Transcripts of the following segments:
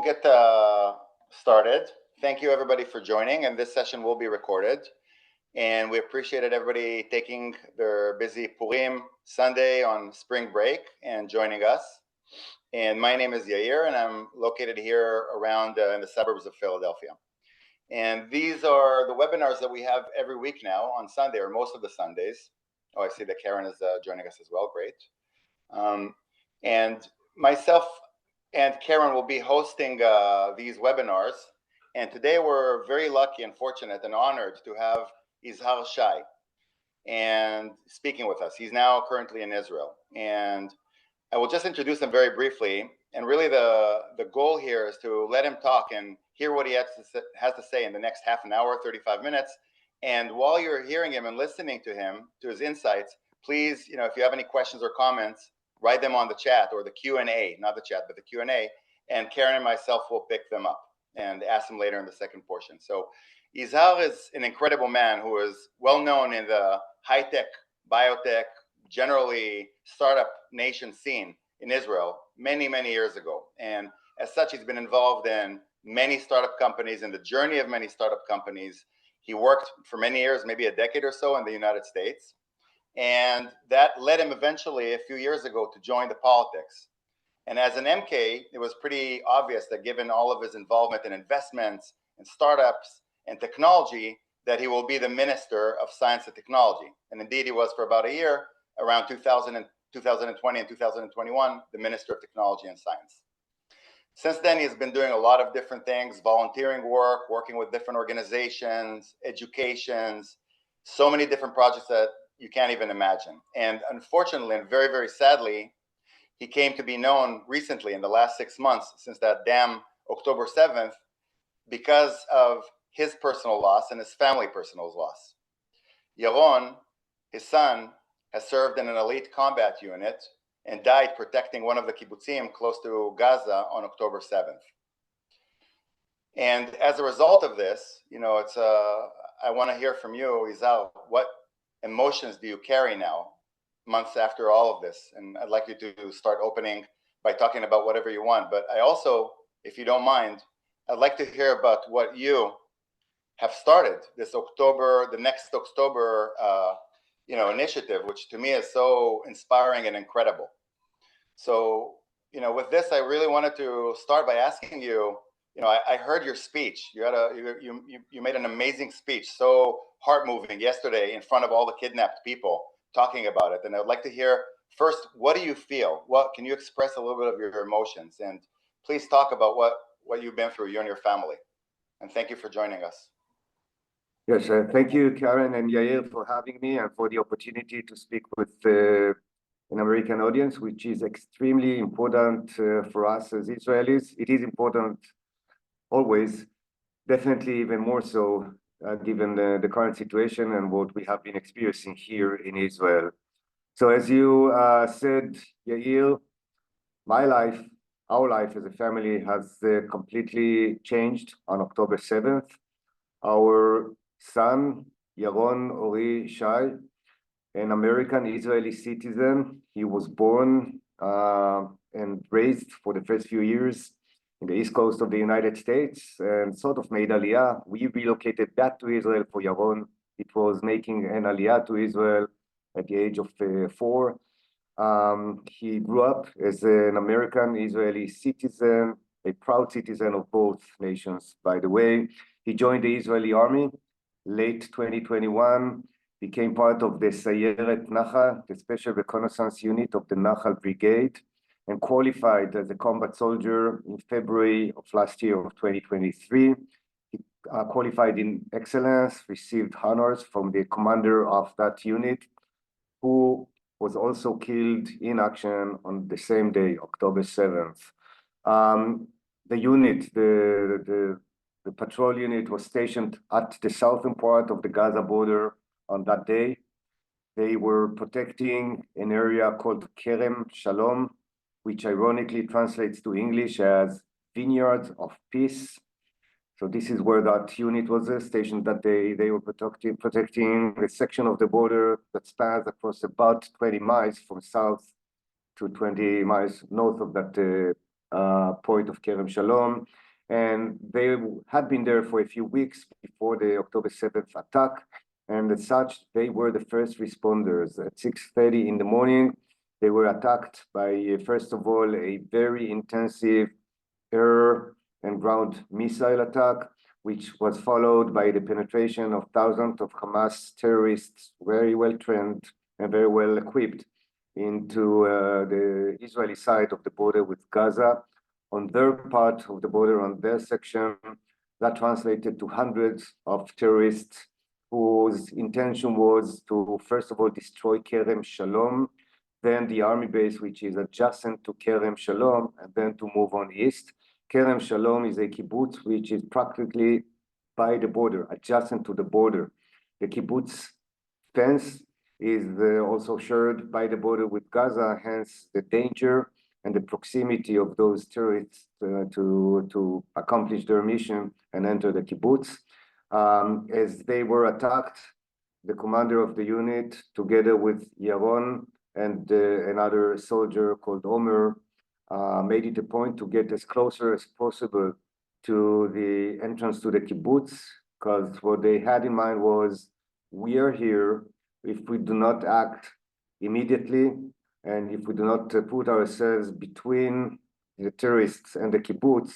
Get started. Thank you everybody for joining, and this session will be recorded. And we appreciated everybody taking their busy Purim Sunday on spring break and joining us. And my name is Yair, and I'm located here around in the suburbs of Philadelphia. And these are the webinars that we have every week now on Sunday, or most of the Sundays. Oh, I see that Karen is joining us as well. Great. And myself and Karen will be hosting these webinars. And today we're very lucky and fortunate and honored to have Izhar Shay and speaking with us. He's now currently in Israel. And I will just introduce him very briefly. And really the goal here is to let him talk and hear what he has to say in the next half an hour, 35 minutes. And while you're hearing him and listening to him, to his insights, please, if you have any questions or comments, write them on the chat or the Q&A, not the chat, but the Q&A, and Karen and myself will pick them up and ask them later in the second portion. So Izhar is an incredible man who is well known in the high-tech, biotech, generally startup nation scene in Israel many, many years ago. And as such, he's been involved in many startup companies, in the journey of many startup companies. He worked for many years, maybe a decade or so in the United States. And that led him eventually a few years ago to join the politics. And as an MK, it was pretty obvious that given all of his involvement in investments and startups and technology, that he will be the Minister of Science and Technology. And indeed, he was for about a year, around 2020 and 2021, the Minister of Technology and Science. Since then, he's been doing a lot of different things, volunteering work, working with different organizations, educations, so many different projects that you can't even imagine. And unfortunately, and very, very sadly, he came to be known recently in the last 6 months since that damn October 7th because of his personal loss and his family personal loss. Yaron, his son, has served in an elite combat unit and died protecting one of the kibbutzim close to Gaza on October 7th. And as a result of this, I want to hear from you, Izhar, what emotions do you carry now, months after all of this? And I'd like you to start opening by talking about whatever you want. But I also, if you don't mind, I'd like to hear about what you have started this October, the next October, initiative, which to me is so inspiring and incredible. So, with this, I really wanted to start by asking you, I heard your speech. You made an amazing speech, so heart-moving yesterday in front of all the kidnapped people talking about it. And I'd like to hear first, what do you feel? What can you express a little bit of your emotions? And please talk about what you've been through, you and your family. And thank you for joining us. Yes, thank you, Karen and Yair, for having me and for the opportunity to speak with an American audience, which is extremely important for us as Israelis. It is important always, definitely even more so, given the current situation and what we have been experiencing here in Israel. So as you said, Yair, my life, our life as a family has completely changed on October 7th. Our son, Yaron Ori Shay, an American Israeli citizen, he was born and raised for the first few years in the East Coast of the United States and sort of made Aliyah. We relocated back to Israel for Yaron. It was making an Aliyah to Israel at the age of 4. He grew up as an American Israeli citizen, a proud citizen of both nations, by the way. He joined the Israeli army late 2021, became part of the Sayeret Nachal, the Special Reconnaissance Unit of the Nachal Brigade, and qualified as a combat soldier in February of last year of 2023. He qualified in excellence, received honors from the commander of that unit, who was also killed in action on the same day, October 7th. The unit, the patrol unit was stationed at the southern part of the Gaza border on that day. They were protecting an area called Kerem Shalom, which ironically translates to English as Vineyard of Peace. So this is where that unit was stationed that day. They were protecting a section of the border that spans across about 20 miles from south to 20 miles north of that point of Kerem Shalom. And they had been there for a few weeks before the October 7th attack. And as such, they were the first responders. At 6:30 in the morning, they were attacked by, first of all, a very intensive air and ground missile attack, which was followed by the penetration of thousands of Hamas terrorists, very well trained and very well equipped, into the Israeli side of the border with Gaza. On their part of the border, on their section, that translated to hundreds of terrorists whose intention was to, first of all, destroy Kerem Shalom, then the army base, which is adjacent to Kerem Shalom, and then to move on east. Kerem Shalom is a kibbutz which is practically by the border, adjacent to the border. The kibbutz fence is also shared by the border with Gaza, hence the danger and the proximity of those terrorists to accomplish their mission and enter the kibbutz. As they were attacked, the commander of the unit, together with Yaron and another soldier called Omer, made it a point to get as closer as possible to the entrance to the kibbutz, because what they had in mind was, we are here. If we do not act immediately, and if we do not put ourselves between the terrorists and the kibbutz,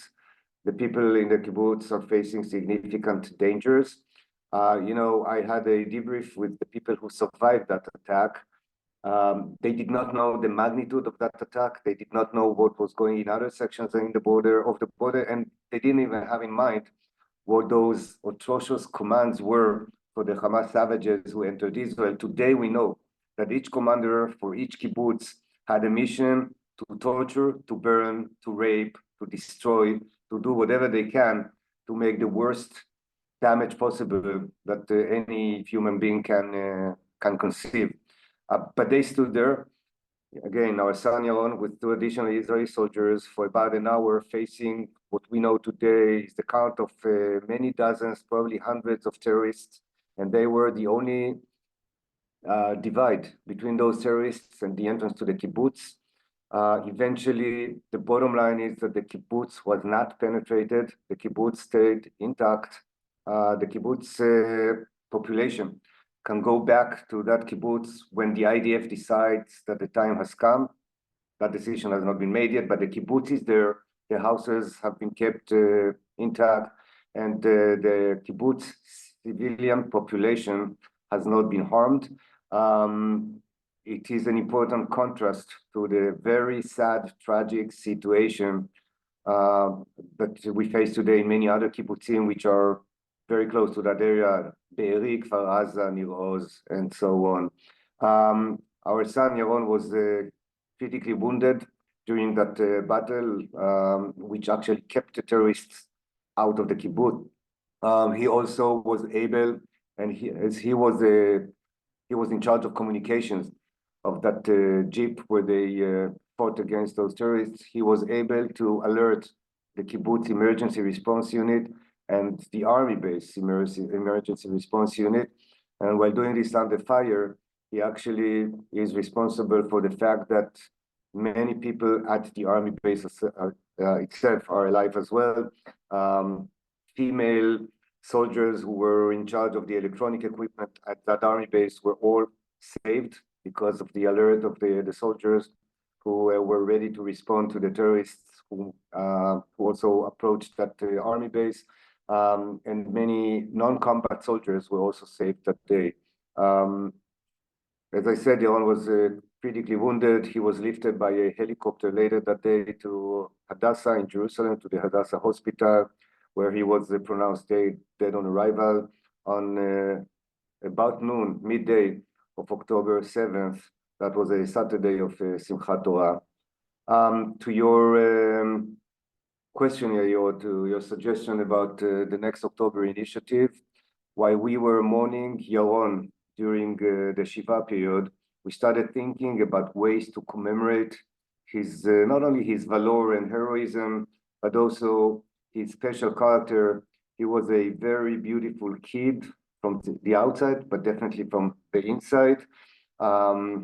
the people in the kibbutz are facing significant dangers. I had a debrief with the people who survived that attack. They did not know the magnitude of that attack. They did not know what was going in other sections of the border, and they didn't even have in mind what those atrocious commands were for the Hamas savages who entered Israel. Today we know that each commander for each kibbutz had a mission to torture, to burn, to rape, to destroy, to do whatever they can to make the worst damage possible that any human being can conceive. But they stood there, again, our son Yaron, with 2 additional Israeli soldiers for about an hour, facing what we know today is the count of many dozens, probably hundreds of terrorists. And they were the only divide between those terrorists and the entrance to the kibbutz. Eventually, the bottom line is that the kibbutz was not penetrated. The kibbutz stayed intact. The kibbutz population can go back to that kibbutz when the IDF decides that the time has come. That decision has not been made yet, but the kibbutz is there. The houses have been kept intact, and the kibbutz civilian population has not been harmed. It is an important contrast to the very sad, tragic situation that we face today in many other kibbutzim, which are very close to that area, Be'eri, Kfar Aza, Nir Oz, and so on. Our son Yaron was critically wounded during that battle, which actually kept the terrorists out of the kibbutz. He also was able, and he was in charge of communications of that jeep where they fought against those terrorists. He was able to alert the kibbutz emergency response unit and the army base emergency response unit. And while doing this under fire, he actually is responsible for the fact that many people at the army base itself are alive as well. Female soldiers who were in charge of the electronic equipment at that army base were all saved because of the alert of the soldiers who were ready to respond to the terrorists who also approached that army base. And many non-combat soldiers were also saved that day. As I said, Yaron was critically wounded. He was lifted by a helicopter later that day to Hadassah in Jerusalem, to the Hadassah hospital, where he was pronounced dead on arrival on about noon, midday of October 7th. That was a Saturday of Simchat Torah. To your question, Yair, to your suggestion about the Next October initiative, while we were mourning Yaron during the Shiva period, we started thinking about ways to commemorate his not only his valor and heroism, but also his special character. He was a very beautiful kid from the outside, but definitely from the inside.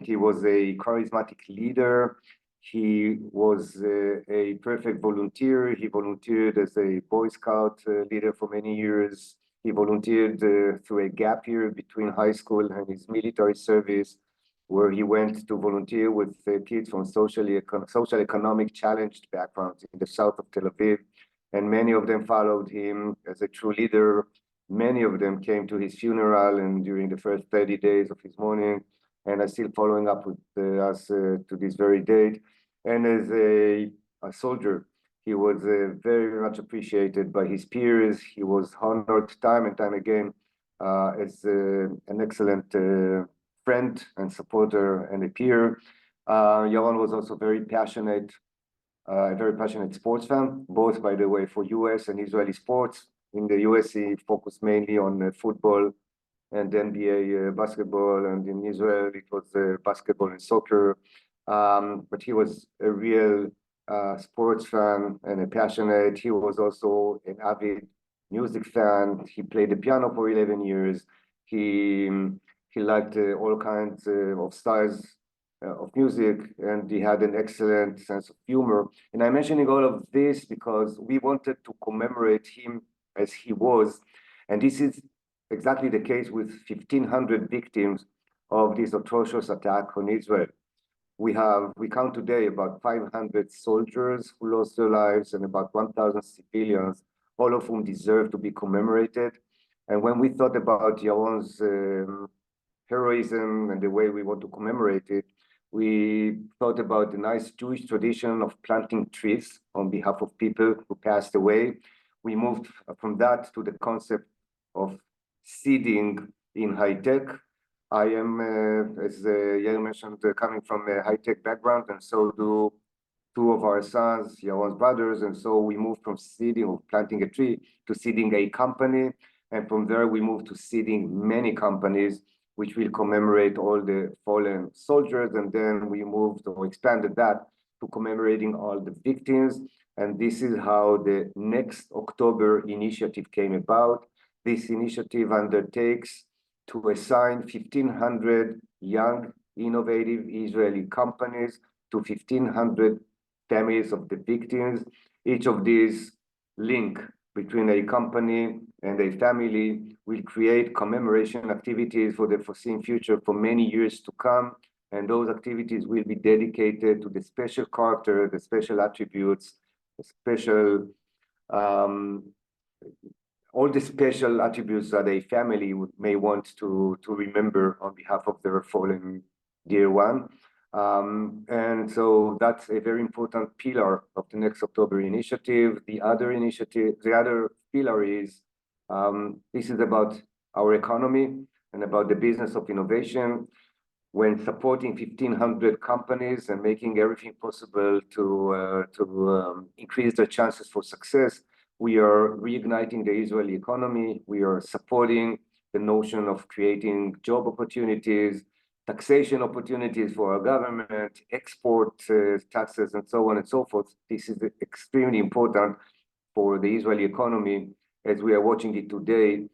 He was a charismatic leader. He was a perfect volunteer. He volunteered as a Boy Scout leader for many years. He volunteered through a gap year between high school and his military service, where he went to volunteer with kids from social economic challenged backgrounds in the south of Tel Aviv. And many of them followed him as a true leader. Many of them came to his funeral and during the first 30 days of his mourning, and are still following up with us to this very date. And as a soldier, he was very much appreciated by his peers. He was honored time and time again as an excellent friend and supporter and a peer. Yaron was also very passionate, a very passionate sports fan, both, by the way, for US and Israeli sports. In the US, he focused mainly on football and NBA basketball, and in Israel, it was basketball and soccer. But he was a real sports fan and a passionate. He was also an avid music fan. He played the piano for 11 years. He liked all kinds of styles of music, and he had an excellent sense of humor. And I'm mentioning all of this because we wanted to commemorate him as he was. And this is exactly the case with 1,500 victims of this atrocious attack on Israel. We count today about 500 soldiers who lost their lives and about 1,000 civilians, all of whom deserve to be commemorated. And when we thought about Yaron's heroism and the way we want to commemorate it, we thought about the nice Jewish tradition of planting trees on behalf of people who passed away. We moved from that to the concept of seeding in high tech. I am, as Yair mentioned, coming from a high-tech background, and so do two of our sons, Yaron's brothers, and so we moved from seeding or planting a tree to seeding a company, and from there we moved to seeding many companies, which will commemorate all the fallen soldiers, and then we moved or expanded that to commemorating all the victims, and this is how the Next October initiative came about. This initiative undertakes to assign 1,500 young, innovative Israeli companies to 1,500 families of the victims. Each of these link between a company and a family will create commemoration activities for the foreseen future for many years to come. And those activities will be dedicated to the special character, the special attributes, the special all the special attributes that a family may want to remember on behalf of their fallen dear one. And so that's a very important pillar of the Next October initiative. The other pillar is, this is about our economy and about the business of innovation. When supporting 1,500 companies and making everything possible to increase their chances for success, we are reigniting the Israeli economy. We are supporting the notion of creating job opportunities, taxation opportunities for our government, export taxes, and so on and so forth. This is extremely important for the Israeli economy, as we are watching it today,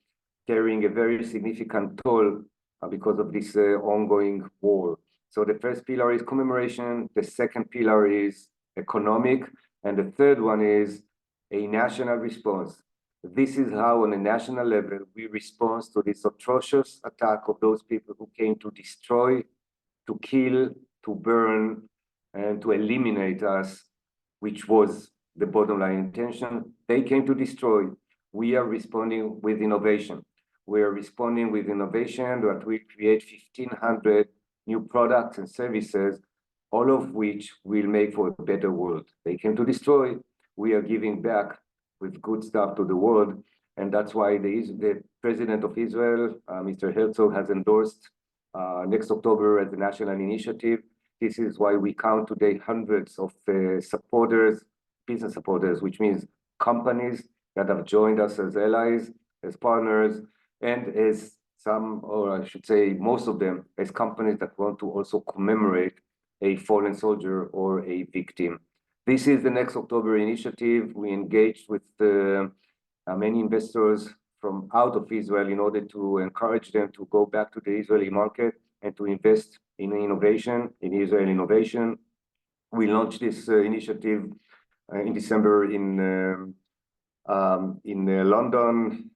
carrying a very significant toll because of this ongoing war. So the first pillar is commemoration, the second pillar is economic, and the third one is a national response. This is how, on a national level, we respond to this atrocious attack of those people who came to destroy, to kill, to burn, and to eliminate us, which was the bottom line intention. They came to destroy. We are responding with innovation. We are responding with innovation that will create 1,500 new products and services, all of which will make for a better world. They came to destroy. We are giving back with good stuff to the world. And that's why the president of Israel, Mr. Herzog, has endorsed Next October as a national initiative. This is why we count today hundreds of supporters, business supporters, which means companies that have joined us as allies, as partners, and as some, or I should say most of them, as companies that want to also commemorate a fallen soldier or a victim. This is the Next October initiative. We engaged with many investors from out of Israel in order to encourage them to go back to the Israeli market and to invest in innovation, in Israel innovation. We launched this initiative in December in London,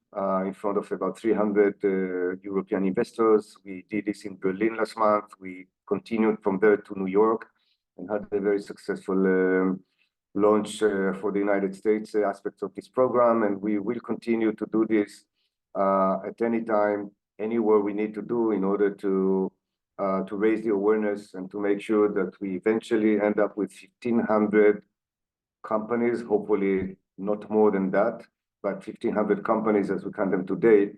in front of about 300 European investors. We did this in Berlin last month. We continued from there to New York and had a very successful launch for the United States aspects of this program. And we will continue to do this at any time, anywhere we need to do in order to raise the awareness and to make sure that we eventually end up with 1,500 companies, hopefully not more than that, but 1,500 companies as we count them today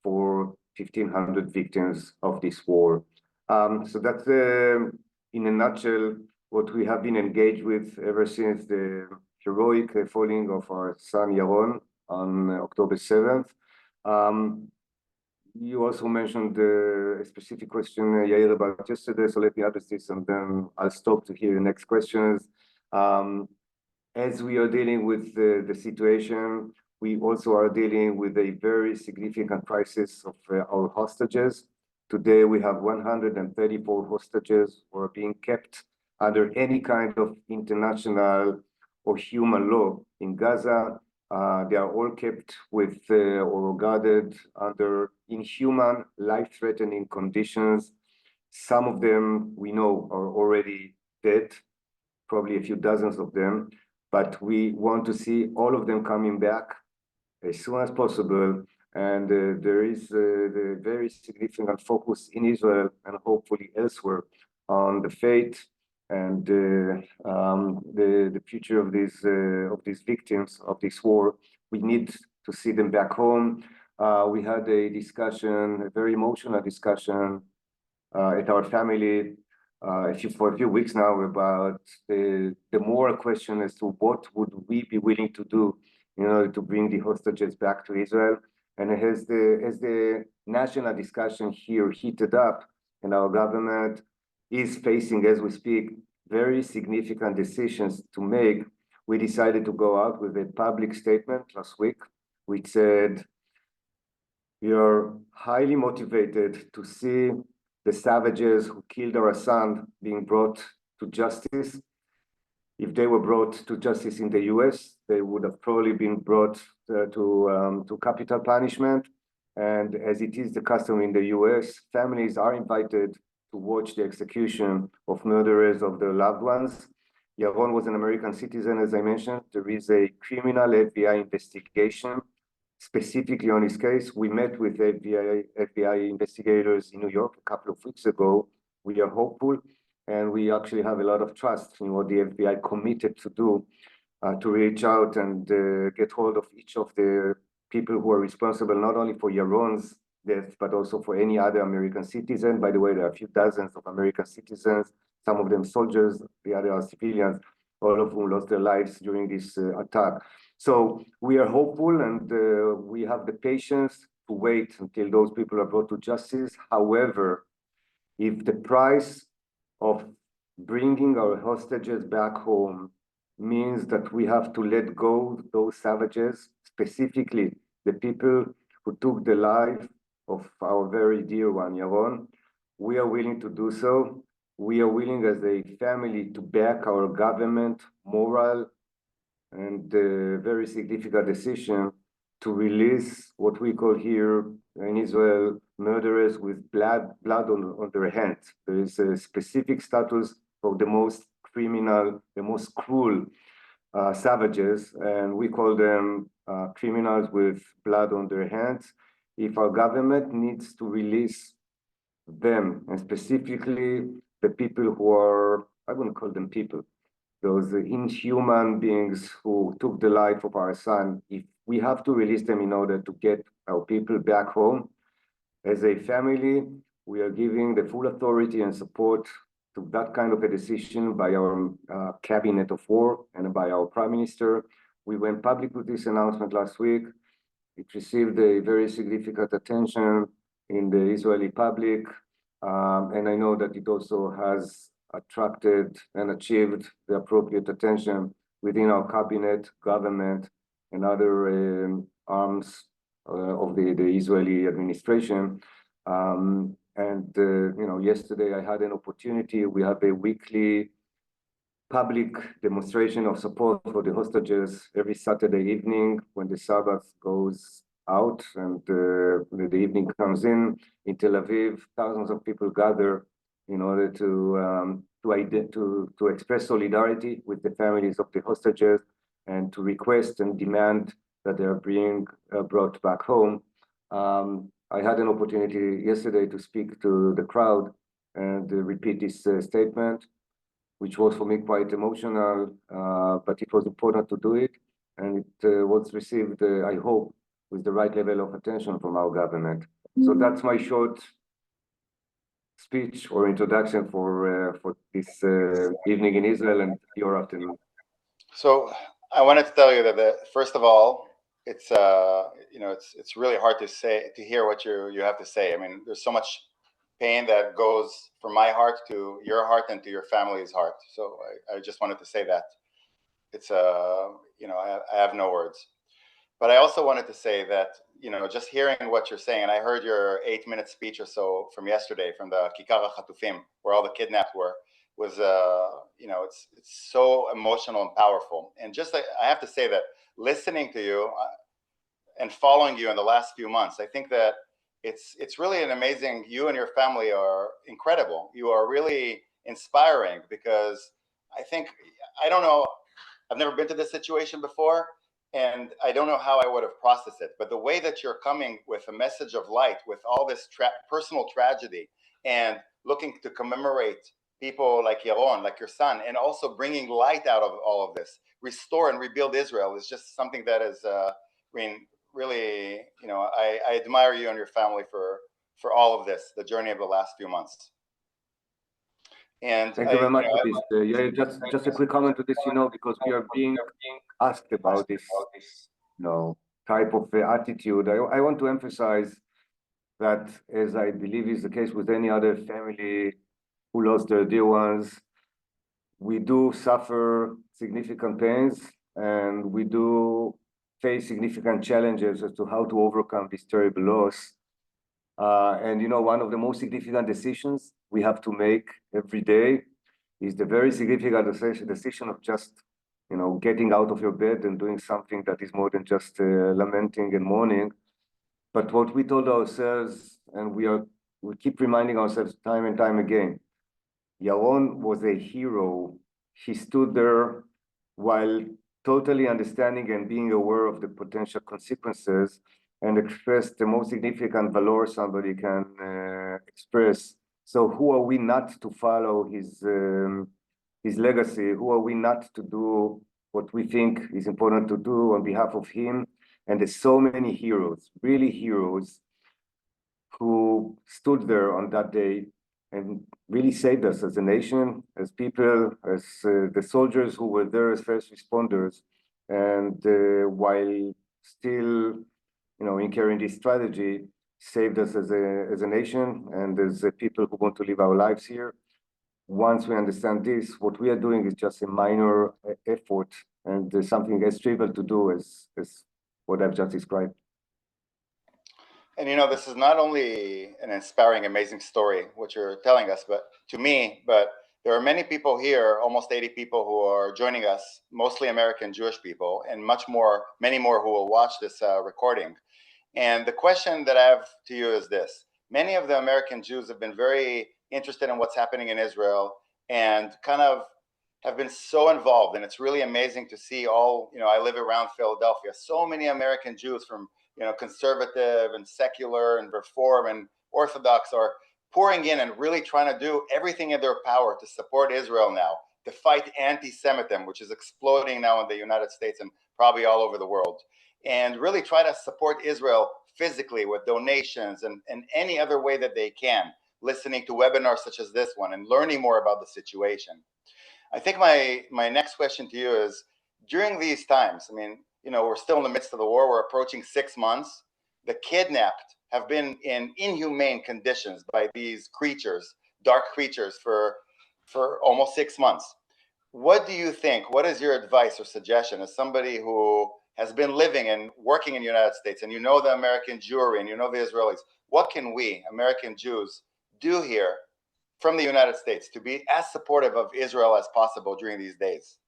for 1,500 victims of this war. So that's in a nutshell what we have been engaged with ever since the heroic falling of our son Yaron on October 7th. You also mentioned a specific question, Yair, about yesterday, so let me address this and then I'll stop to hear your next questions. As we are dealing with the situation, we also are dealing with a very significant crisis of our hostages. Today, we have 134 hostages who are being kept under any kind of international or human law in Gaza. They are all kept with or guarded under inhuman, life-threatening conditions. Some of them we know are already dead, probably a few dozens of them, but we want to see all of them coming back as soon as possible. And there is the very significant focus in Israel and hopefully elsewhere on the fate and the future of these victims of this war. We need to see them back home. We had a discussion, a very emotional discussion at our family for a few weeks now about the moral question as to what would we be willing to do in order to bring the hostages back to Israel. And as the national discussion here heated up, and our government is facing, as we speak, very significant decisions to make, we decided to go out with a public statement last week, which said, we are highly motivated to see the savages who killed our son being brought to justice. If they were brought to justice in the US, they would have probably been brought to capital punishment. And as it is the custom in the US, families are invited to watch the execution of murderers of their loved ones. Yaron was an American citizen, as I mentioned. There is a criminal FBI investigation specifically on his case. We met with FBI investigators in New York a couple of weeks ago. We are hopeful, and we actually have a lot of trust in what the FBI committed to do to reach out and get hold of each of the people who are responsible, not only for Yaron's death, but also for any other American citizen. By the way, there are a few dozens of American citizens, some of them soldiers, the other are civilians, all of whom lost their lives during this attack. So we are hopeful, and we have the patience to wait until those people are brought to justice. However, if the price of bringing our hostages back home means that we have to let go those savages, specifically the people who took the life of our very dear one, Yaron, we are willing to do so. We are willing as a family to back our government moral and very significant decision to release what we call here in Israel murderers with blood on their hands. There is a specific status for the most criminal, the most cruel savages, and we call them criminals with blood on their hands. If our government needs to release them, and specifically the people who are, I wouldn't call them people, those inhuman beings who took the life of our son, if we have to release them in order to get our people back home, as a family, we are giving the full authority and support to that kind of a decision by our cabinet of war and by our prime minister. We went public with this announcement last week. It received a very significant attention in the Israeli public. And I know that it also has attracted and achieved the appropriate attention within our cabinet, government, and other arms of the Israeli administration. And yesterday I had an opportunity. We have a weekly public demonstration of support for the hostages every Saturday evening when the Sabbath goes out and the evening comes in Tel Aviv. Thousands of people gather in order to express solidarity with the families of the hostages and to request and demand that they are being brought back home. I had an opportunity yesterday to speak to the crowd and repeat this statement, which was for me quite emotional, but it was important to do it. And it was received, I hope, with the right level of attention from our government. So that's my short speech or introduction for this evening in Israel and your afternoon. So I wanted to tell you that first of all, it's it's really hard to hear what you have to say. I mean, there's so much pain that goes from my heart to your heart and to your family's heart. So I just wanted to say that it's I have no words. But I also wanted to say that, just hearing what you're saying, and I heard your 8-minute speech or so from yesterday from the Kikar HaChatufim, where all the kidnapped were, was, it's so emotional and powerful. And just, I have to say that listening to you and following you in the last few months, I think that it's really an amazing, you and your family are incredible. You are really inspiring because I don't know, I've never been to this situation before, and I don't know how I would have processed it. But the way that you're coming with a message of light, with all this personal tragedy, and looking to commemorate people like Yaron, like your son, and also bringing light out of all of this, restore and rebuild Israel, is just something that is, really, I admire you and your family for all of this, the journey of the last few months. And thank you very much for this. Yeah, just a quick comment to this, because we are being asked about this, type of attitude. I want to emphasize that, as I believe is the case with any other family who lost their dear ones, we do suffer significant pains and we do face significant challenges as to how to overcome this terrible loss. And one of the most significant decisions we have to make every day is the very significant decision of just, getting out of your bed and doing something that is more than just lamenting and mourning. But what we told ourselves, and we keep reminding ourselves time and time again, Yaron was a hero. He stood there while totally understanding and being aware of the potential consequences, and expressed the most significant valor somebody can express. So who are we not to follow his legacy? Who are we not to do what we think is important to do on behalf of him? And there's so many heroes, really heroes, who stood there on that day and really saved us as a nation, as people, as the soldiers who were there as first responders. And while still, in carrying this strategy, saved us as a nation and as a people who want to live our lives here. Once we understand this, what we are doing is just a minor effort and something as trivial to do as what I've just described. And this is not only an inspiring, amazing story, what you're telling us, but to me, but there are many people here, almost 80 people who are joining us, mostly American Jewish people, and many more who will watch this recording. And the question that I have to you is this: many of the American Jews have been very interested in what's happening in Israel and kind of have been so involved. And it's really amazing to see I live around Philadelphia, so many American Jews from conservative and secular and reform and Orthodox are pouring in and really trying to do everything in their power to support Israel now, to fight anti-Semitism, which is exploding now in the United States and probably all over the world, and really try to support Israel physically with donations and any other way that they can, listening to webinars such as this one and learning more about the situation. I think my next question to you is, during these times, we're still in the midst of the war. We're approaching 6 months. The kidnapped have been in inhumane conditions by these creatures, dark creatures, for almost 6 months. What do you think? What is your advice or suggestion as somebody who has been living and working in the United States, and the American Jewry and the Israelis? What can we, American Jews, do here from the United States to be as supportive of Israel as possible during these days?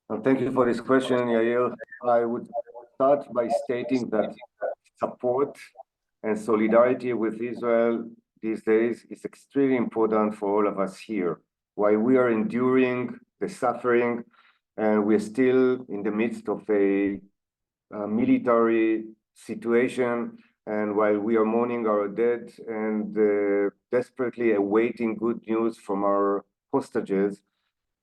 Well, thank you for this question, Yael. I would start by stating that support and solidarity with Israel these days is extremely important for all of us here. While we are enduring the suffering and we're still in the midst of a military situation, and while we are mourning our dead and desperately awaiting good news from our hostages,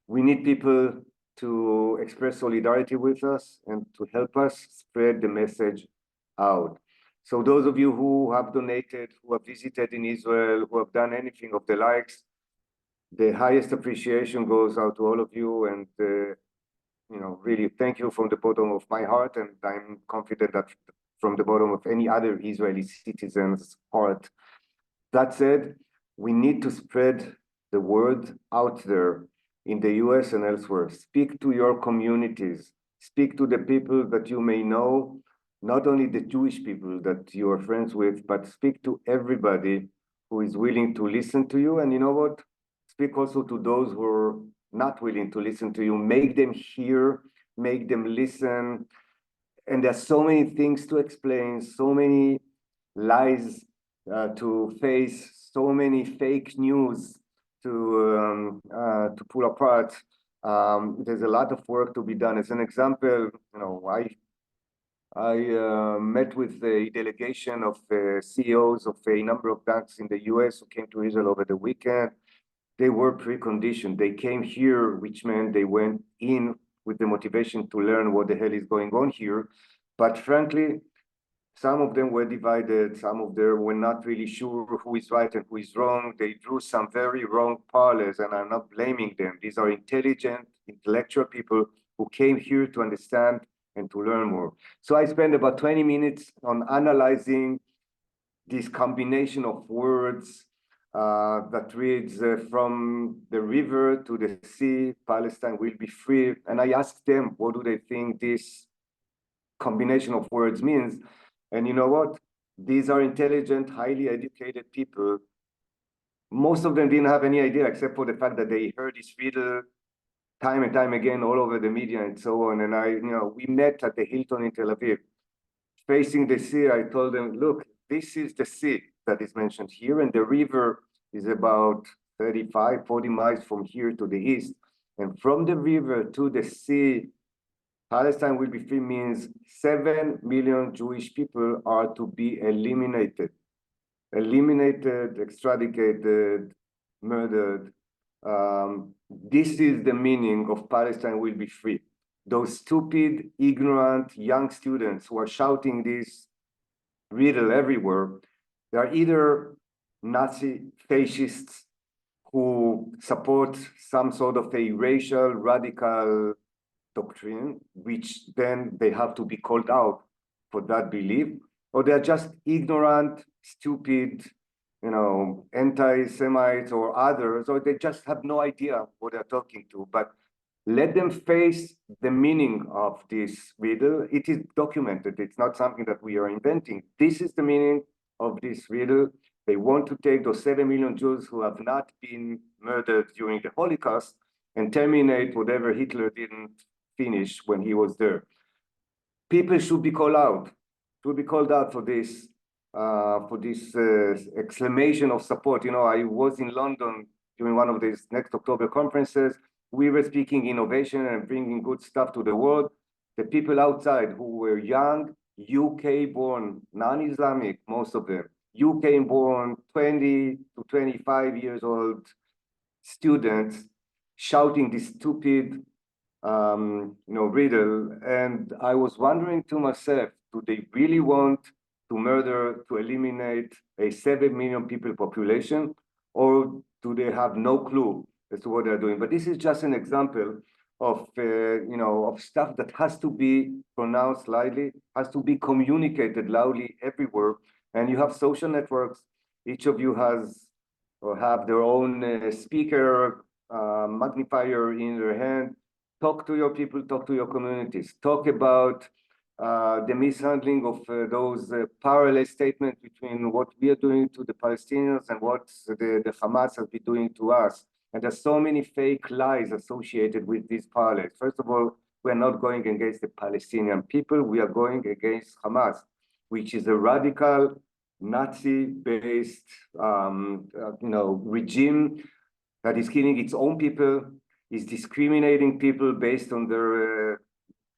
we need people to express solidarity with us and to help us spread the message out. So those of you who have donated, who have visited in Israel, who have done anything of the likes, the highest appreciation goes out to all of you, and really thank you from the bottom of my heart, and I'm confident that from the bottom of any other Israeli citizen's heart. That said, we need to spread the word out there in the US and elsewhere. Speak to your communities, speak to the people that you may know, not only the Jewish people that you are friends with, but speak to everybody who is willing to listen to you. And you know what? Speak also to those who are not willing to listen to you. Make them hear, make them listen. And there's so many things to explain, so many lies to face, so many fake news to pull apart. There's a lot of work to be done. As an example, I met with a delegation of CEOs of a number of banks in the US who came to Israel over the weekend. They were preconditioned. They came here, which meant they went in with the motivation to learn what the hell is going on here. But frankly, some of them were divided. Some of them were not really sure who is right and who is wrong. They drew some very wrong parallels, and I'm not blaming them. These are intelligent, intellectual people who came here to understand and to learn more. So I spent about 20 minutes on analyzing this combination of words that reads from the river to the sea, Palestine will be free. And I asked them, what do they think this combination of words means? And you know what? These are intelligent, highly educated people. Most of them didn't have any idea, except for the fact that they heard this riddle time and time again all over the media and so on. And we met at the Hilton in Tel Aviv, facing the sea. I told them, look, this is the sea that is mentioned here, and the river is about 35, 40 miles from here to the east. And from the river to the sea, Palestine will be free means 7 million Jewish people are to be eliminated, extradited, murdered. This is the meaning of Palestine will be free. Those stupid, ignorant young students who are shouting this riddle everywhere, they are either Nazi fascists who support some sort of a racial radical doctrine, which then they have to be called out for that belief, or they're just ignorant, stupid, anti-Semites or others, or they just have no idea what they're talking to. But let them face the meaning of this riddle. It is documented. It's not something that we are inventing. This is the meaning of this riddle. They want to take those 7 million Jews who have not been murdered during the Holocaust and terminate whatever Hitler didn't finish when he was there. People should be called out, for this exclamation of support. I was in London during one of these Next October conferences. We were speaking innovation and bringing good stuff to the world. The people outside who were young, UK-born, non-Islamic, most of them, UK-born, 20 to 25 years old students shouting this stupid riddle. And I was wondering to myself, do they really want to murder, to eliminate a 7 million people population, or do they have no clue as to what they're doing? But this is just an example of of stuff that has to be pronounced loudly, has to be communicated loudly everywhere. And you have social networks. Each of you has or have their own speaker magnifier in their hand. Talk to your people, talk to your communities, talk about the mishandling of those parallel statements between what we are doing to the Palestinians and what the Hamas has been doing to us. And there's so many fake lies associated with these parallels. First of all, we're not going against the Palestinian people. We are going against Hamas, which is a radical Nazi-based regime that is killing its own people, is discriminating people based on their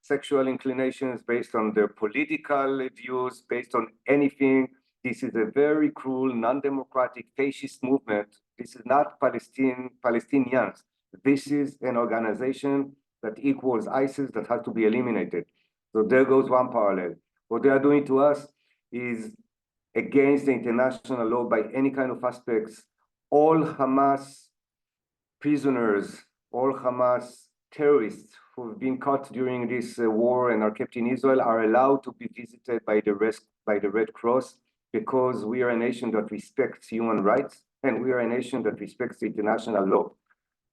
sexual inclinations, based on their political views, based on anything. This is a very cruel, non-democratic, fascist movement. This is not Palestinians. This is an organization that equals ISIS that has to be eliminated. So there goes one parallel. What they are doing to us is against the international law by any kind of aspects. All Hamas prisoners, all Hamas terrorists who have been caught during this war and are kept in Israel are allowed to be visited by the Red Cross, because we are a nation that respects human rights and we are a nation that respects the international law.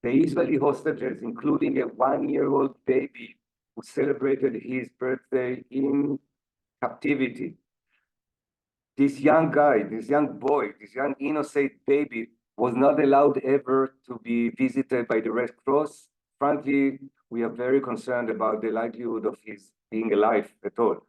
The Israeli hostages, including a 1-year-old baby who celebrated his birthday in captivity. This young guy, this young boy, this young innocent baby was not allowed ever to be visited by the Red Cross. Frankly, we are very concerned about the likelihood of his being alive at all.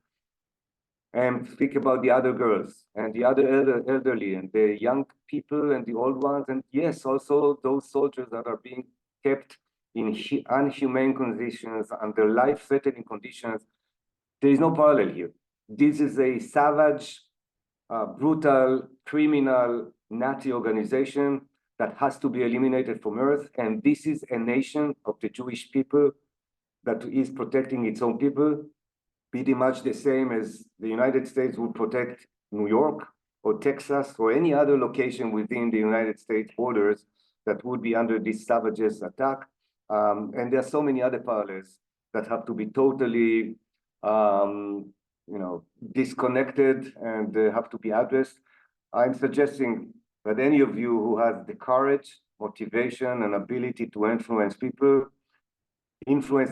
And speak about the other girls and the other elderly and the young people and the old ones. And yes, also those soldiers that are being kept in inhumane conditions, under life-threatening conditions. There is no parallel here. This is a savage, brutal, criminal Nazi organization that has to be eliminated from earth. And this is a nation of the Jewish people that is protecting its own people, pretty much the same as the United States would protect New York or Texas or any other location within the United States borders that would be under this savages attack. And there are so many other parallels that have to be totally disconnected and have to be addressed. I'm suggesting that any of you who has the courage, motivation, and ability to influence the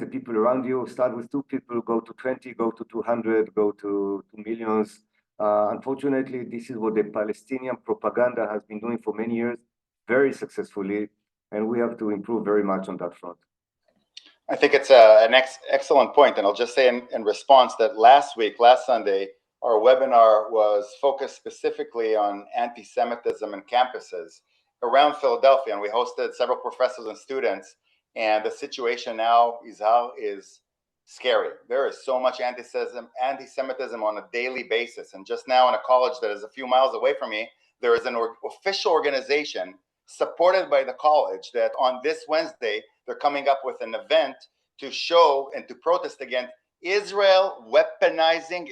people around you, start with 2 people, go to 20, go to 200, go to millions. Unfortunately, this is what the Palestinian propaganda has been doing for many years, very successfully, and we have to improve very much on that front. I think it's an excellent point, and I'll just say in response that last Sunday, our webinar was focused specifically on anti-Semitism in campuses around Philadelphia, and we hosted several professors and students, and the situation now, Izhar, is scary. There is so much anti-Semitism on a daily basis, and just now in a college that is a few miles away from me, there is an official organization supported by the college that on this Wednesday, they're coming up with an event to show and to protest against Israel weaponizing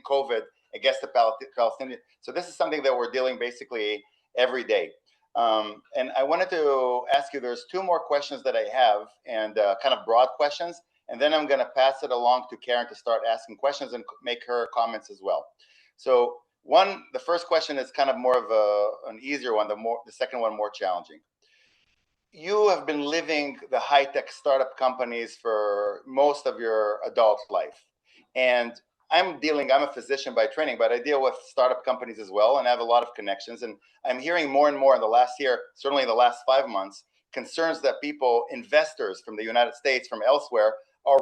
COVID against the Palestinians. So this is something that we're dealing basically every day. And I wanted to ask you, there's 2 more questions that I have, and kind of broad questions, and then I'm going to pass it along to Karen to start asking questions and make her comments as well. So the first question is kind of more of an easier one, the second one more challenging. You have been living the high-tech startup companies for most of your adult life. And I'm a physician by training, but I deal with startup companies as well, and I have a lot of connections. And I'm hearing more and more in the last year, certainly in the last 5 months, concerns that investors from the United States, from elsewhere, are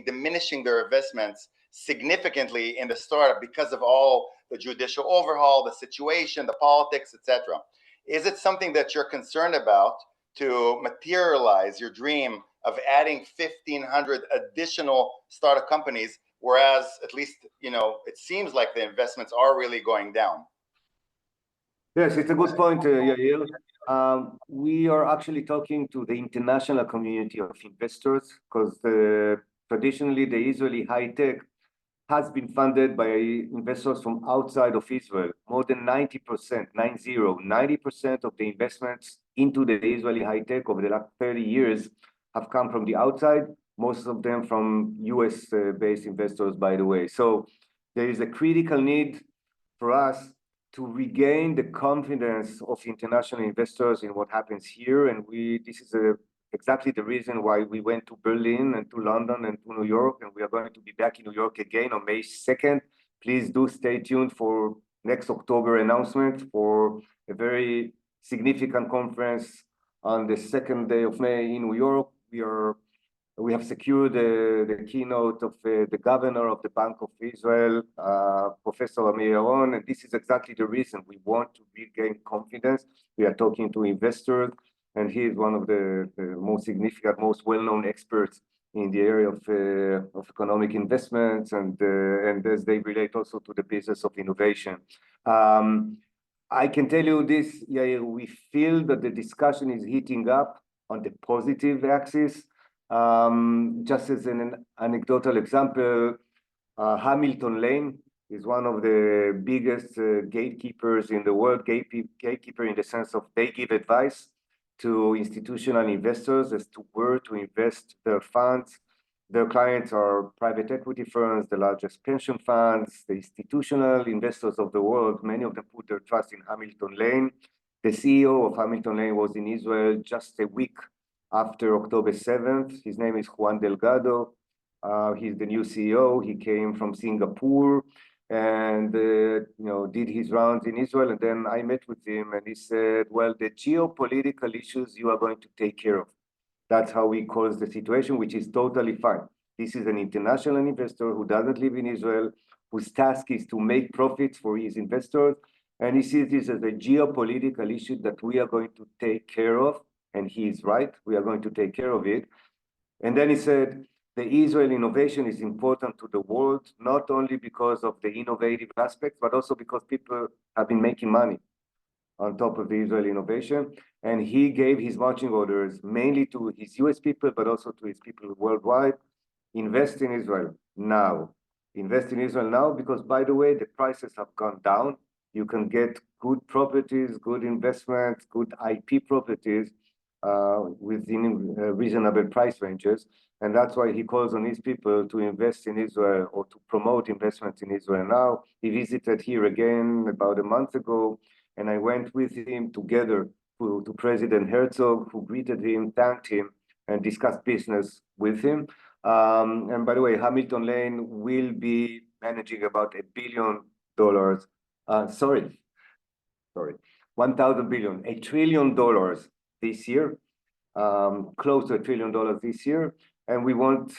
diminishing their investments significantly in the startup because of all the judicial overhaul, the situation, the politics, etc. Is it something that you're concerned about to materialize your dream of adding 1,500 additional startup companies, whereas at least, it seems like the investments are really going down? Yes, it's a good point, Yair. We are actually talking to the international community of investors, because traditionally the Israeli high-tech has been funded by investors from outside of Israel. More than 90%, 90% of the investments into the Israeli high-tech over the last 30 years have come from the outside, most of them from US-based investors, by the way. So there is a critical need for us to regain the confidence of international investors in what happens here. And this is a exactly the reason why we went to Berlin and to London and to New York, and we are going to be back in New York again on May 2nd. Please do stay tuned for next October announcement for a very significant conference on the 2nd day of May in New York. We have secured the keynote of the governor of the Bank of Israel, Professor Amir Yaron, and this is exactly the reason we want to regain confidence. We are talking to investors, and he is one of the most significant, most well-known experts in the area of economic investments and as they relate also to the business of innovation. I can tell you this, Yair, we feel that the discussion is heating up on the positive axis. Just as an anecdotal example, Hamilton Lane is one of the biggest gatekeepers in the world, gatekeeper in the sense of they give advice to institutional investors as to where to invest their funds. Their clients are private equity firms, the largest pension funds, the institutional investors of the world. Many of them put their trust in Hamilton Lane. The CEO of Hamilton Lane was in Israel just a week after October 7th. His name is Juan Delgado. He's the new CEO. He came from Singapore and did his rounds in Israel. And then I met with him and he said, well, the geopolitical issues you are going to take care of. That's how he calls the situation, which is totally fine. This is an international investor who doesn't live in Israel, whose task is to make profits for his investors. And he sees this as a geopolitical issue that we are going to take care of. And he is right, we are going to take care of it. And then he said, the Israel innovation is important to the world, not only because of the innovative aspects, but also because people have been making money on top of the Israeli innovation. And he gave his marching orders mainly to his US people, but also to his people worldwide. Invest in Israel now. Invest in Israel now, because by the way, the prices have gone down. You can get good properties, good investments, good IP properties within reasonable price ranges. And that's why he calls on his people to invest in Israel or to promote investments in Israel now. He visited here again about a month ago, and I went with him together to President Herzog, who greeted him, thanked him, and discussed business with him. And by the way, Hamilton Lane will be managing about $1 billion. Sorry, 1,000 billion, $1 trillion this year, close to $1 trillion this year. And we want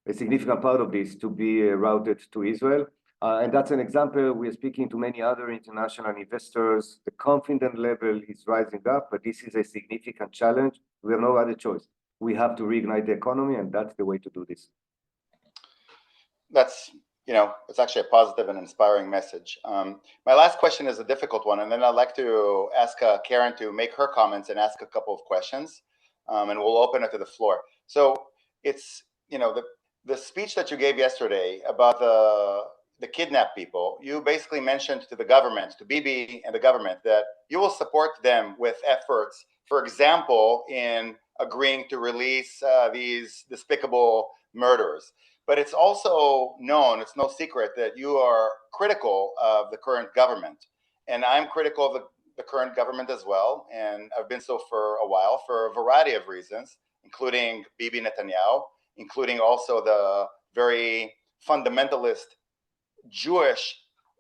a significant part of this to be routed to Israel. And that's an example. We're speaking to many other international investors. The confidence level is rising up, but this is a significant challenge. We have no other choice. We have to reignite the economy, and that's the way to do this. That's, it's actually a positive and inspiring message. My last question is a difficult one, and then I'd like to ask Karen to make her comments and ask a couple of questions, and we'll open it to the floor. So it's, the speech that you gave yesterday about the kidnapped people, you basically mentioned to the government, to Bibi and the government, that you will support them with efforts, for example, in agreeing to release these despicable murderers. But it's also known, it's no secret, that you are critical of the current government. And I'm critical of the current government as well. And I've been so for a while for a variety of reasons, including Bibi Netanyahu, including also the very fundamentalist Jewish,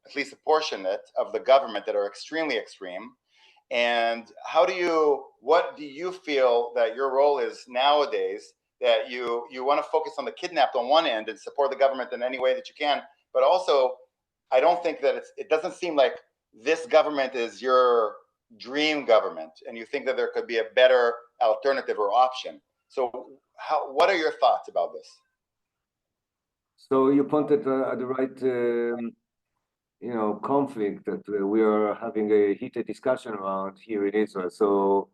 at least a portion of the government that are extremely extreme. And what do you feel that your role is nowadays, that you want to focus on the kidnapped on one end and support the government in any way that you can, but also I don't think that it doesn't seem like this government is your dream government, and you think that there could be a better alternative or option. So what are your thoughts about this? So you pointed at the right conflict that we are having a heated discussion around here in Israel. So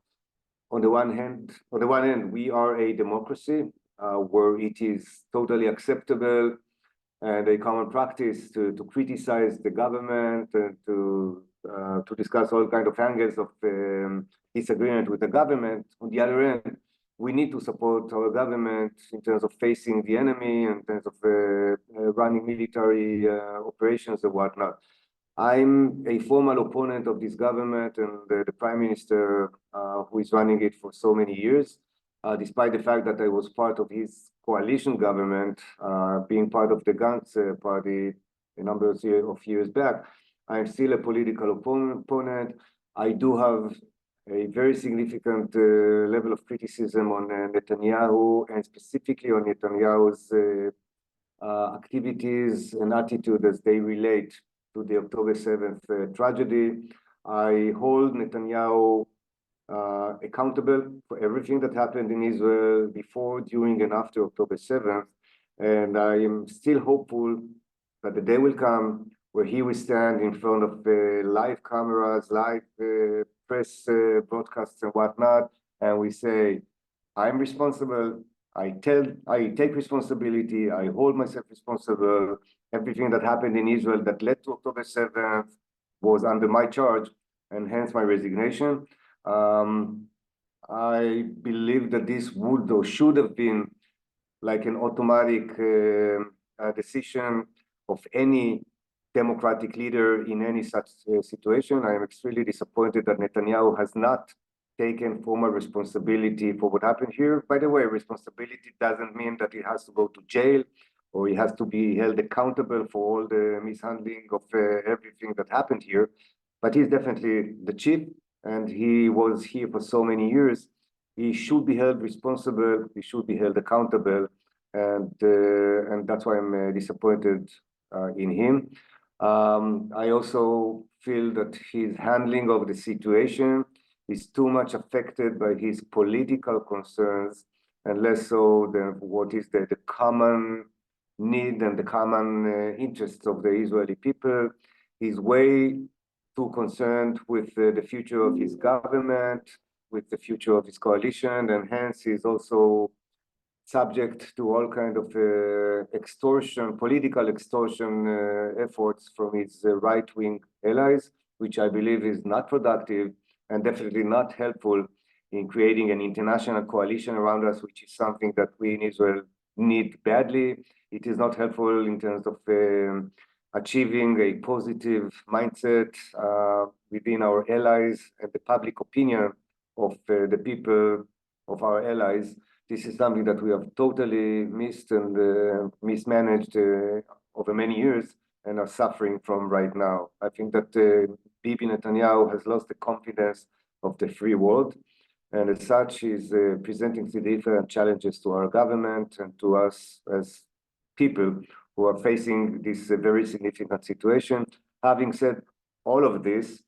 on the one hand, we are a democracy where it is totally acceptable and a common practice to criticize the government and to discuss all kinds of angles of disagreement with the government. On the other hand, we need to support our government in terms of facing the enemy, in terms of running military operations and whatnot. I'm a formal opponent of this government and the prime minister who is running it for so many years. despite the fact that I was part of his coalition government, being part of the Gantz party a number of years back. I'm still a political opponent. I do have a very significant level of criticism on Netanyahu, and specifically on Netanyahu's activities and attitude as they relate to the October 7th tragedy. I hold Netanyahu accountable for everything that happened in Israel before, during, and after October 7th. And I am still hopeful that the day will come where he will stand in front of live cameras, live press broadcasts and whatnot, and we say, I'm responsible, I take responsibility, I hold myself responsible. Everything that happened in Israel that led to October 7th was under my charge, and hence my resignation. I believe that this would or should have been like an automatic decision of any democratic leader in any such situation. I am extremely disappointed that Netanyahu has not taken formal responsibility for what happened here. By the way, responsibility doesn't mean that he has to go to jail or he has to be held accountable for all the mishandling of everything that happened here. But he's definitely the chief, and he was here for so many years. He should be held responsible. He should be held accountable, and that's why I'm disappointed in him. I also feel that his handling of the situation is too much affected by his political concerns and less so than what is the common need and the common interests of the Israeli people. He's way too concerned with the future of his government, with the future of his coalition, and hence he's also subject to all kind of extortion, political extortion efforts from his right-wing allies, which I believe is not productive and definitely not helpful in creating an international coalition around us, which is something that we in Israel need badly. It is not helpful in terms of achieving a positive mindset within our allies and the public opinion of the people of our allies. This is something that we have totally missed and mismanaged over many years and are suffering from right now. I think that Bibi Netanyahu has lost the confidence of the free world, and as such is presenting significant challenges to our government and to us as people who are facing this very significant situation. Having said all of this,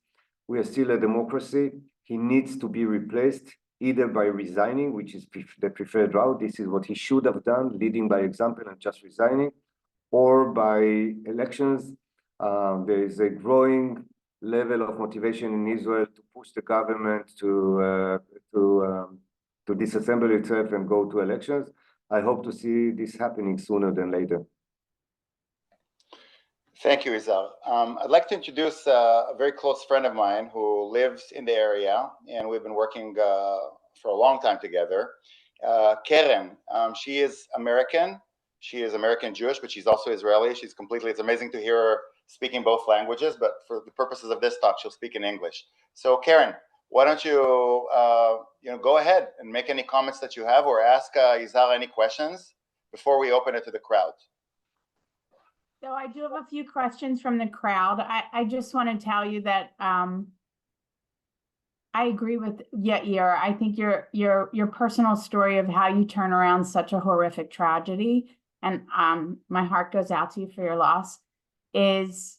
we are still a democracy. He needs to be replaced either by resigning, which is the preferred route. This is what he should have done, leading by example and just resigning, or by elections. There is a growing level of motivation in Israel to push the government to disassemble itself and go to elections. I hope to see this happening sooner than later. Thank you, Izhar. I'd like to introduce a very close friend of mine who lives in the area, and we've been working for a long time together. Keren, she is American. She is American Jewish, but she's also Israeli. It's amazing to hear her speaking both languages, but for the purposes of this talk, she'll speak in English. So Keren, why don't you, go ahead and make any comments that you have or ask Izhar any questions before we open it to the crowd. So I do have a few questions from the crowd. I just want to tell you that I agree with Yair. I think your personal story of how you turn around such a horrific tragedy, and my heart goes out to you for your loss, it's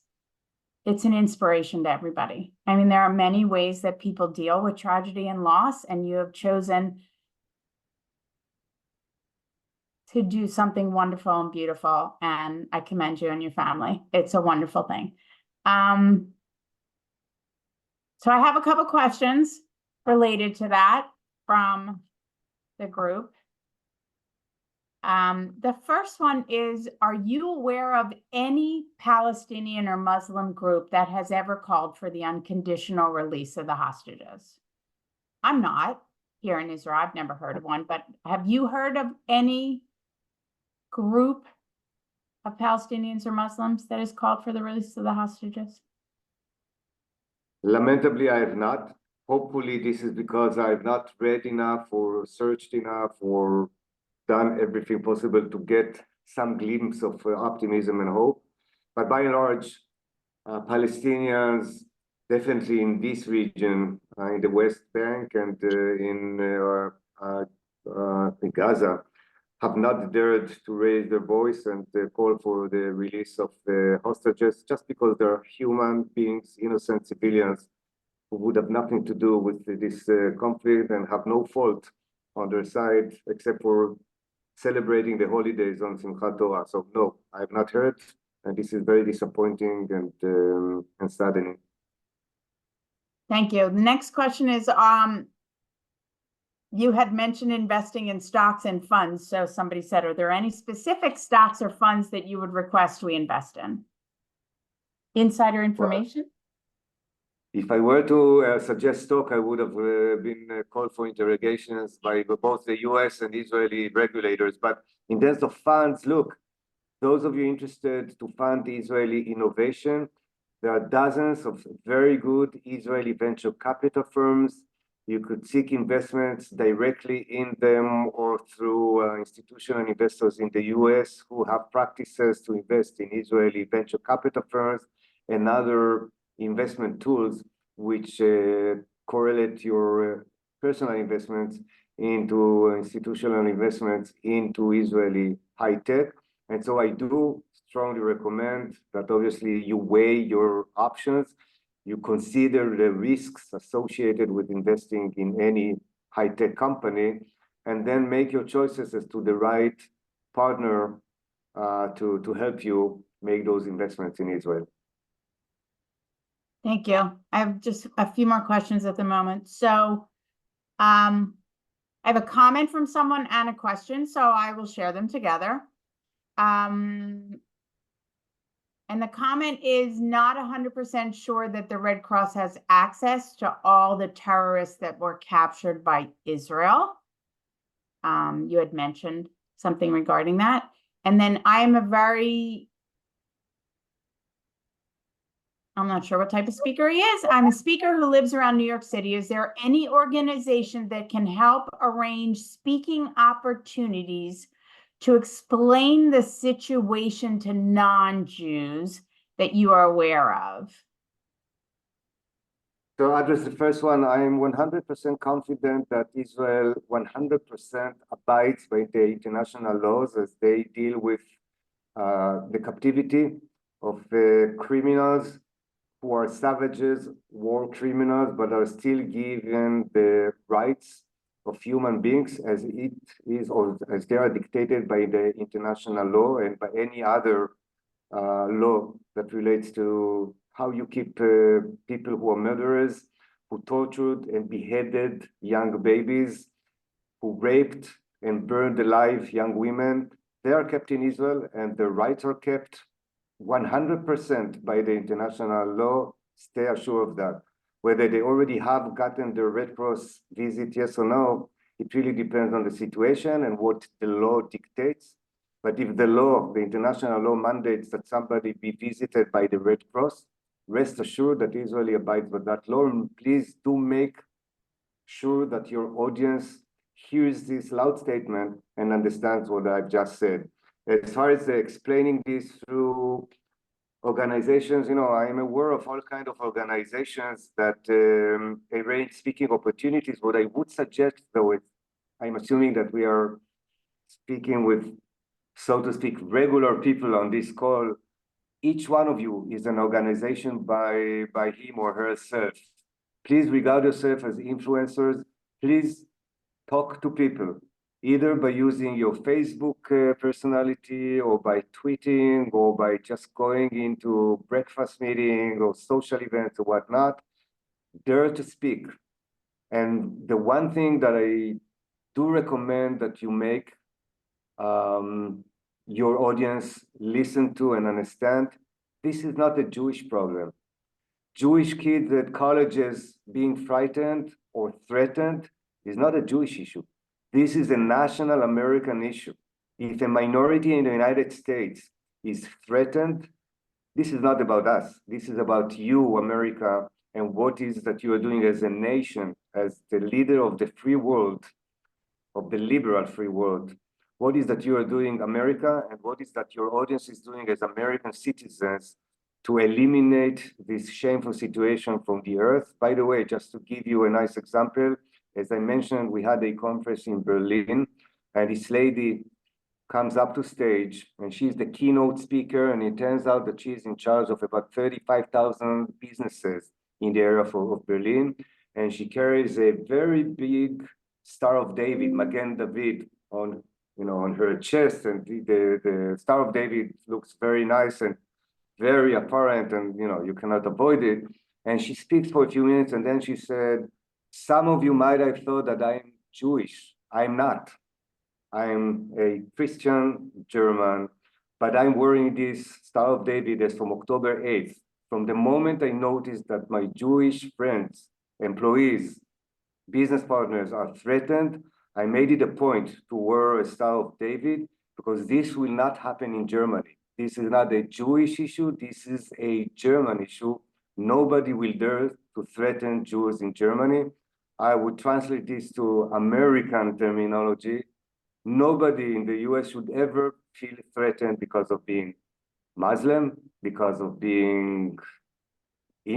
an inspiration to everybody. I mean, there are many ways that people deal with tragedy and loss, and you have chosen to do something wonderful and beautiful, and I commend you and your family. It's a wonderful thing. So I have a couple questions related to that from the group. The first one is, are you aware of any Palestinian or Muslim group that has ever called for the unconditional release of the hostages? I'm not here in Israel. I've never heard of one, but have you heard of any group of Palestinians or Muslims that has called for the release of the hostages? Lamentably, I have not. hopefully this is because I've not read enough or searched enough or done everything possible to get some glimpse of optimism and hope. But by and large, Palestinians, definitely in this region, in the West Bank and in Gaza, have not dared to raise their voice and call for the release of the hostages, just because they're human beings, innocent civilians who would have nothing to do with this conflict and have no fault on their side except for celebrating the holidays on Simchat Torah. So no, I have not heard, and this is very disappointing and saddening. Thank you. The next question is, you had mentioned investing in stocks and funds. So somebody said, are there any specific stocks or funds that you would request we invest in? Insider information? Well, if I were to suggest stock, I would have been called for interrogations by both the US and Israeli regulators. But in terms of funds, look, those of you interested to fund Israeli innovation, there are dozens of very good Israeli venture capital firms. You could seek investments directly in them or through institutional investors in the US who have practices to invest in Israeli venture capital firms and other investment tools which correlate your personal investments into institutional investments into Israeli high tech. And so I do strongly recommend that obviously you weigh your options, you consider the risks associated with investing in any high-tech company, and then make your choices as to the right partner to help you make those investments in Israel. Thank you. I have just a few more questions at the moment. So I have a comment from someone and a question, so I will share them together. And the comment is not 100% sure that the Red Cross has access to all the terrorists that were captured by Israel. You had mentioned something regarding that. And then I'm not sure what type of speaker he is. I'm a speaker who lives around New York City. Is there any organization that can help arrange speaking opportunities to explain the situation to non-Jews that you are aware of? To address the first one, I am 100% confident that Israel 100% abides by the international laws as they deal with the captivity of criminals who are savages, war criminals, but are still given the rights of human beings as it is, or as they are dictated by the international law and by any other law that relates to how you keep people who are murderers, who tortured and beheaded young babies, who raped and burned alive young women. They are kept in Israel and their rights are kept 100% by the international law. Stay assured of that. Whether they already have gotten the Red Cross visit, yes or no, it really depends on the situation and what the law dictates. But if the law, the international law mandates that somebody be visited by the Red Cross, rest assured that Israel abides by that law. And please do make sure that your audience hears this loud statement and understands what I've just said. As far as explaining this through organizations, I am aware of all kinds of organizations that arrange speaking opportunities. What I would suggest, though, is I'm assuming that we are speaking with, so to speak, regular people on this call. Each one of you is an organization by him or herself. Please regard yourself as influencers. Please talk to people, either by using your Facebook personality or by tweeting or by just going into breakfast meeting or social events or whatnot. Dare to speak. And the one thing that I do recommend that you make your audience listen to and understand, this is not a Jewish problem. Jewish kids at colleges being frightened or threatened is not a Jewish issue. This is a national American issue. If a minority in the United States is threatened, this is not about us. This is about you, America, and what is that you are doing as a nation, as the leader of the free world, of the liberal free world. What is that you are doing, America, and what is that your audience is doing as American citizens to eliminate this shameful situation from the earth? By the way, just to give you a nice example, as I mentioned, we had a conference in Berlin, and this lady comes up to stage, and she's the keynote speaker, and it turns out that she's in charge of about 35,000 businesses in the area of Berlin, and she carries a very big Star of David, Magen David, on her chest, and the Star of David looks very nice and very apparent, and you cannot avoid it. And she speaks for a few minutes, and then she said, "Some of you might have thought that I'm Jewish. I'm not. I'm a Christian German, but I'm wearing this Star of David as from October 8th. From the moment I noticed that my Jewish friends, employees, business partners are threatened, I made it a point to wear a Star of David, because this will not happen in Germany. This is not a Jewish issue. This is a German issue. Nobody will dare to threaten Jews in Germany." I would translate this to American terminology. Nobody in the US should ever feel threatened because of being Muslim, because of being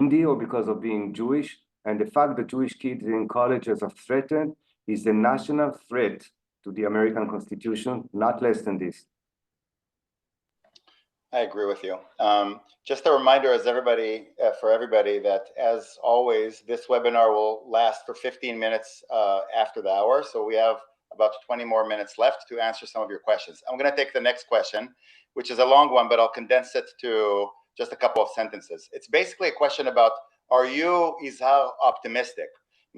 Indian, or because of being Jewish. And the fact that Jewish kids in colleges are threatened is a national threat to the American Constitution, not less than this. I agree with you. Just a reminder for everybody that, as always, this webinar will last for 15 minutes after the hour. So we have about 20 more minutes left to answer some of your questions. I'm going to take the next question, which is a long one, but I'll condense it to just a couple of sentences. It's basically a question about, are you, Izhar, optimistic?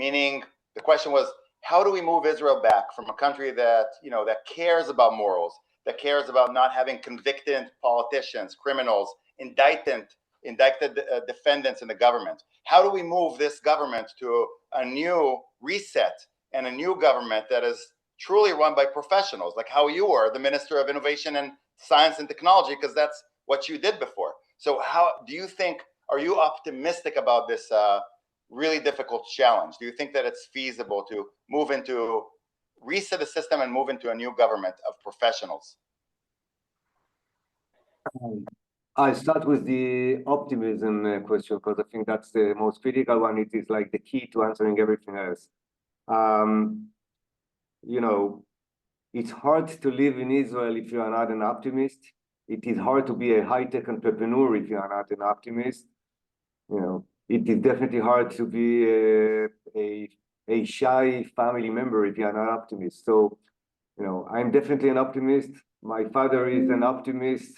Meaning, the question was, how do we move Israel back from a country that, that cares about morals, that cares about not having convicted politicians, criminals, indicted defendants in the government? How do we move this government to a new reset and a new government that is truly run by professionals, like how you are the Minister of Innovation and Science and Technology, because that's what you did before. So how do you think, are you optimistic about this really difficult challenge? Do you think that it's feasible to reset the system and move into a new government of professionals? I start with the optimism question, because I think that's the most critical one. It is like the key to answering everything else. It's hard to live in Israel if you are not an optimist. It is hard to be a high-tech entrepreneur if you are not an optimist. It is definitely hard to be a shy family member if you are not optimist. So, I'm definitely an optimist. My father is an optimist.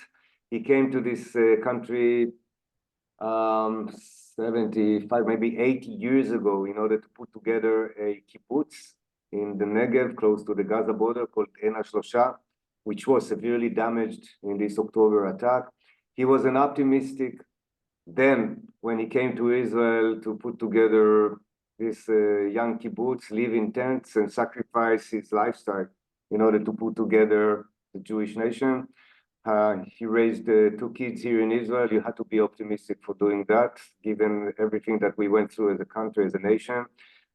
He came to this country 75, maybe 80 years ago in order to put together a kibbutz in the Negev, close to the Gaza border, called Ena Shlosha, which was severely damaged in this October attack. He was an optimistic then when he came to Israel to put together this young kibbutz, live in tents, and sacrifice his lifestyle in order to put together the Jewish nation. He raised 2 kids here in Israel. You had to be optimistic for doing that, given everything that we went through as a country, as a nation.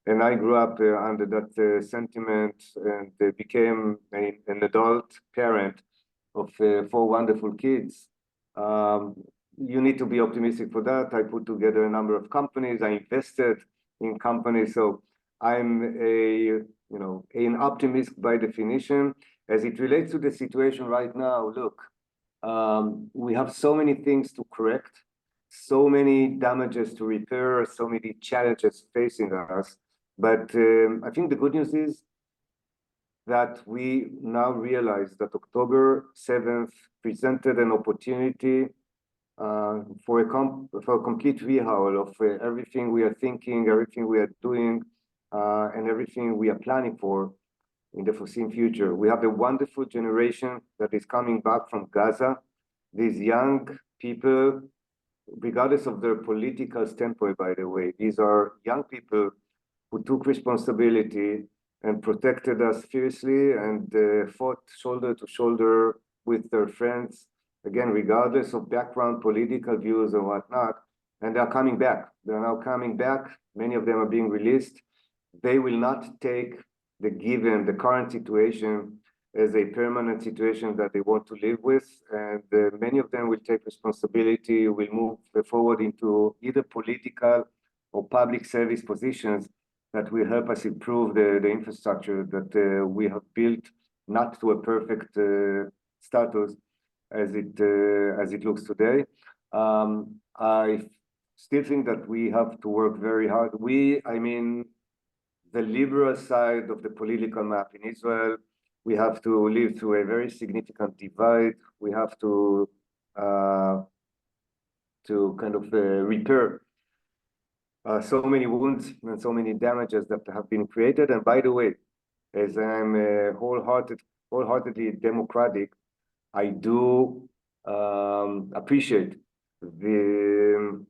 And I grew up under that sentiment, and became an adult parent of 4 wonderful kids. You need to be optimistic for that. I put together a number of companies. I invested in companies. So I'm an optimist by definition. As it relates to the situation right now, look, we have so many things to correct, so many damages to repair, so many challenges facing us. But I think the good news is that we now realize that October 7th presented an opportunity for a complete rehaul of everything we are thinking, everything we are doing, and everything we are planning for in the foreseen future. We have a wonderful generation that is coming back from Gaza. These young people, regardless of their political standpoint, by the way, these are young people who took responsibility and protected us fiercely and fought shoulder to shoulder with their friends. Again, regardless of background, political views and whatnot, and they are coming back. They are now coming back. Many of them are being released. They will not take the current situation as a permanent situation that they want to live with. And many of them will take responsibility, will move forward into either political or public service positions that will help us improve the infrastructure that we have built, not to a perfect status as it looks today. I still think that we have to work very hard. The liberal side of the political map in Israel, we have to live through a very significant divide. We have to kind of repair so many wounds and so many damages that have been created. And by the way, as I'm wholeheartedly democratic, I do appreciate the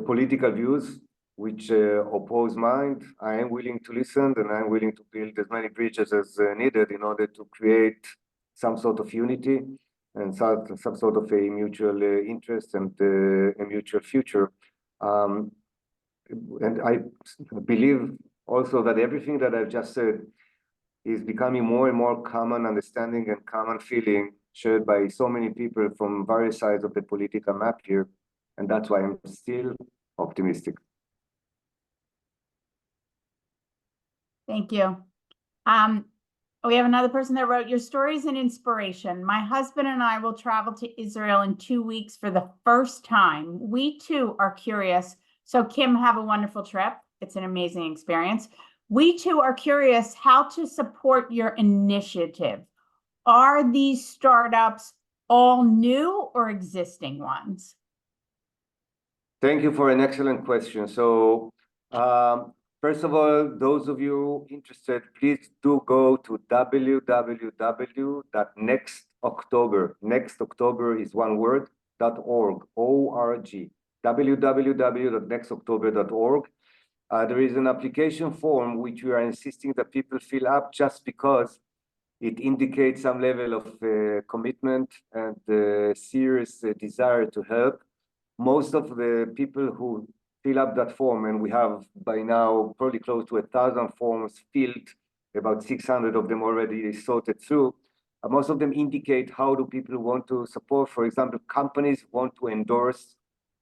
political views which oppose mine. I am willing to listen, and I'm willing to build as many bridges as needed in order to create some sort of unity and some sort of a mutual interest and a mutual future. And I believe also that everything that I've just said is becoming more and more common understanding and common feeling shared by so many people from various sides of the political map here. And that's why I'm still optimistic. Thank you. We have another person that wrote, your story is an inspiration. My husband and I will travel to Israel in 2 weeks for the first time. We too are curious. So Kim, have a wonderful trip. It's an amazing experience. We too are curious how to support your initiative. Are these startups all new or existing ones? Thank you for an excellent question. So first of all, those of you interested, please do go to www.nextoctober. Next October is one word, .org, O-R-G, www.nextoctober.org. There is an application form which we are insisting that people fill up just because it indicates some level of commitment and serious desire to help. Most of the people who fill up that form, and we have by now probably close to 1,000 forms filled, about 600 of them already sorted through. Most of them indicate how do people want to support. For example, companies want to endorse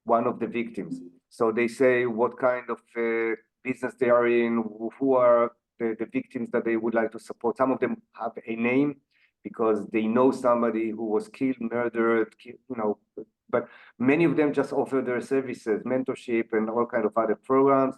one of the victims. So they say what kind of business they are in, who are the victims that they would like to support. Some of them have a name because they know somebody who was killed, murdered, but many of them just offer their services, mentorship, and all kinds of other programs.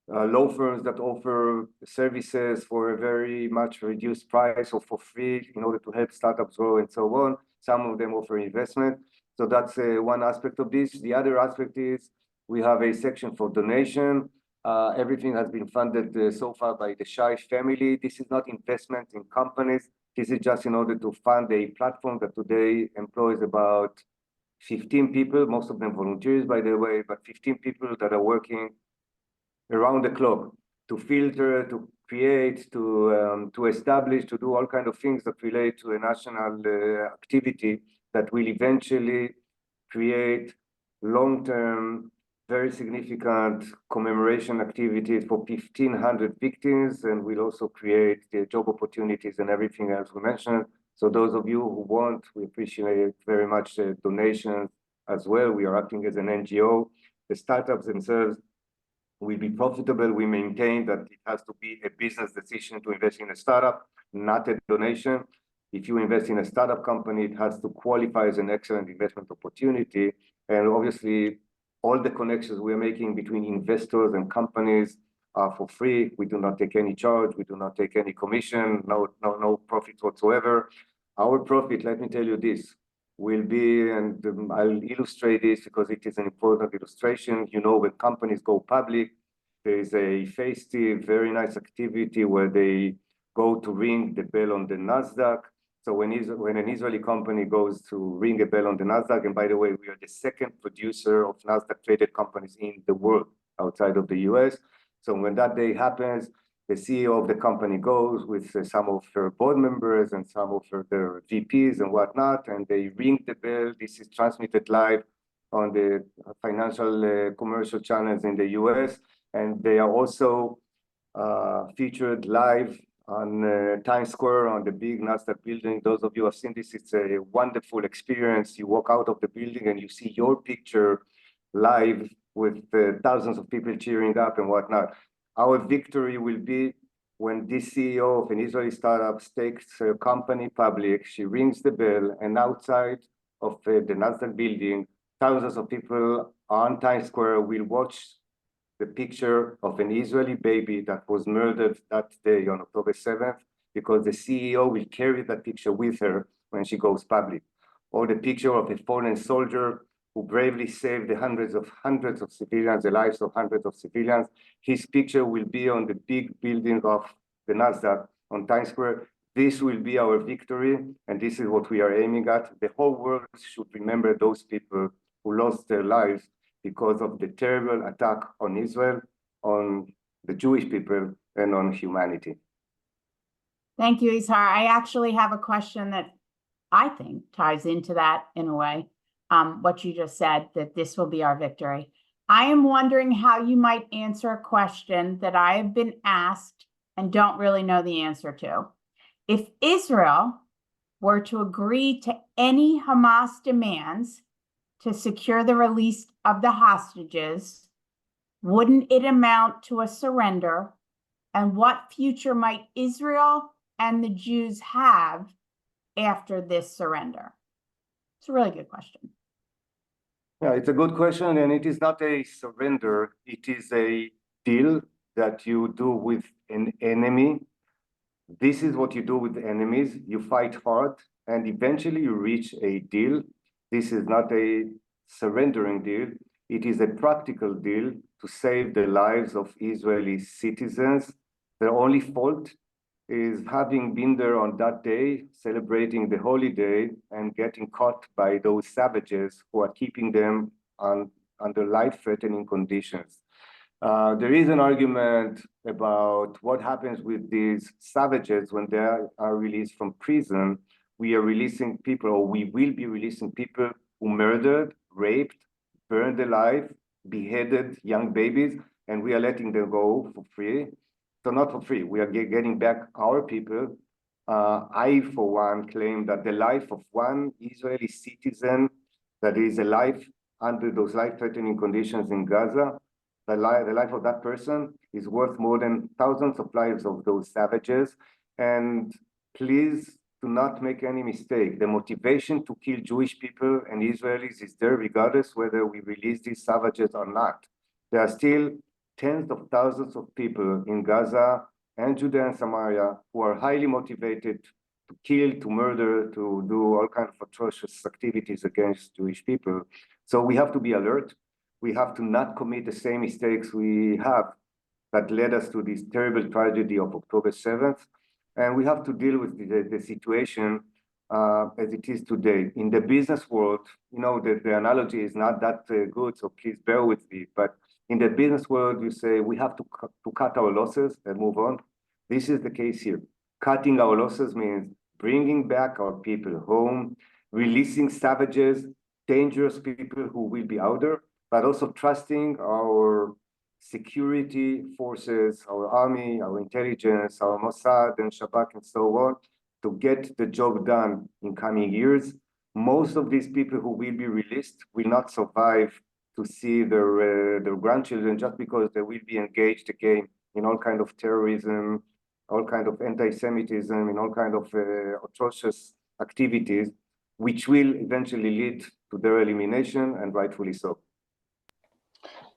Law firms that offer services for a very much reduced price or for free in order to help startups grow and so on. Some of them offer investment. So that's one aspect of this. The other aspect is we have a section for donation. Everything has been funded so far by the Shay family. This is not investment in companies. This is just in order to fund a platform that today employs about 15 people, most of them volunteers, by the way, but 15 people that are working around the clock to filter, to create, to establish, to do all kinds of things that relate to a national activity that will eventually create long-term, very significant commemoration activities for 1,500 victims, and will also create the job opportunities and everything else we mentioned. So those of you who want, we appreciate very much donations as well. We are acting as an NGO. The startups themselves will be profitable. We maintain that it has to be a business decision to invest in a startup, not a donation. If you invest in a startup company, it has to qualify as an excellent investment opportunity. And obviously, all the connections we are making between investors and companies are for free. We do not take any charge. We do not take any commission, no profit whatsoever. Our profit, let me tell you this, will be, and I'll illustrate this because it is an important illustration. When companies go public, there is a festive, very nice activity where they go to ring the bell on the NASDAQ. So when an Israeli company goes to ring a bell on the NASDAQ, and by the way, we are the second producer of NASDAQ-traded companies in the world outside of the US. So when that day happens, the CEO of the company goes with some of her board members and some of their VPs and whatnot, and they ring the bell. This is transmitted live on the financial commercial channels in the US, and they are also featured live on Times Square on the big NASDAQ building. Those of you who have seen this, it's a wonderful experience. You walk out of the building and you see your picture live with thousands of people cheering up and whatnot. Our victory will be when this CEO of an Israeli startup takes her company public. She rings the bell, and outside of the NASDAQ building, thousands of people on Times Square will watch the picture of an Israeli baby that was murdered that day on October 7th, because the CEO will carry that picture with her when she goes public. Or the picture of a fallen soldier who bravely saved the hundreds of civilians, the lives of hundreds of civilians. His picture will be on the big building of the NASDAQ on Times Square. This will be our victory, and this is what we are aiming at. The whole world should remember those people who lost their lives because of the terrible attack on Israel, on the Jewish people, and on humanity. Thank you, Izhar. I actually have a question that I think ties into that in a way, what you just said, that this will be our victory. I am wondering how you might answer a question that I have been asked and don't really know the answer to. If Israel were to agree to any Hamas demands to secure the release of the hostages, wouldn't it amount to a surrender? And what future might Israel and the Jews have after this surrender? It's a really good question. Yeah, it's a good question, and it is not a surrender. It is a deal that you do with an enemy. This is what you do with enemies. You fight hard, and eventually you reach a deal. This is not a surrendering deal. It is a practical deal to save the lives of Israeli citizens. Their only fault is having been there on that day, celebrating the holiday, and getting caught by those savages who are keeping them under life-threatening conditions. There is an argument about what happens with these savages when they are released from prison. We are releasing people, or we will be releasing people who murdered, raped, burned alive, beheaded young babies, and we are letting them go for free. So not for free, we are getting back our people. I, for one, claim that the life of one Israeli citizen that is alive under those life-threatening conditions in Gaza, the life of that person is worth more than thousands of lives of those savages. And please do not make any mistake. The motivation to kill Jewish people and Israelis is there regardless whether we release these savages or not. There are still tens of thousands of people in Gaza and Judea and Samaria who are highly motivated to kill, to murder, to do all kinds of atrocious activities against Jewish people. So we have to be alert. We have to not commit the same mistakes we have that led us to this terrible tragedy of October 7th. And we have to deal with the situation as it is today. In the business world, you know, the analogy is not that good, so please bear with me. But in the business world, you say we have to cut our losses and move on. This is the case here. Cutting our losses means bringing back our people home, releasing savages, dangerous people who will be out there, but also trusting our security forces, our army, our intelligence, our Mossad and Shabak and so on, to get the job done in coming years. Most of these people who will be released will not survive to see their grandchildren, just because they will be engaged again in all kind of terrorism, all kind of anti-Semitism, in all kind of atrocious activities, which will eventually lead to their elimination, and rightfully so.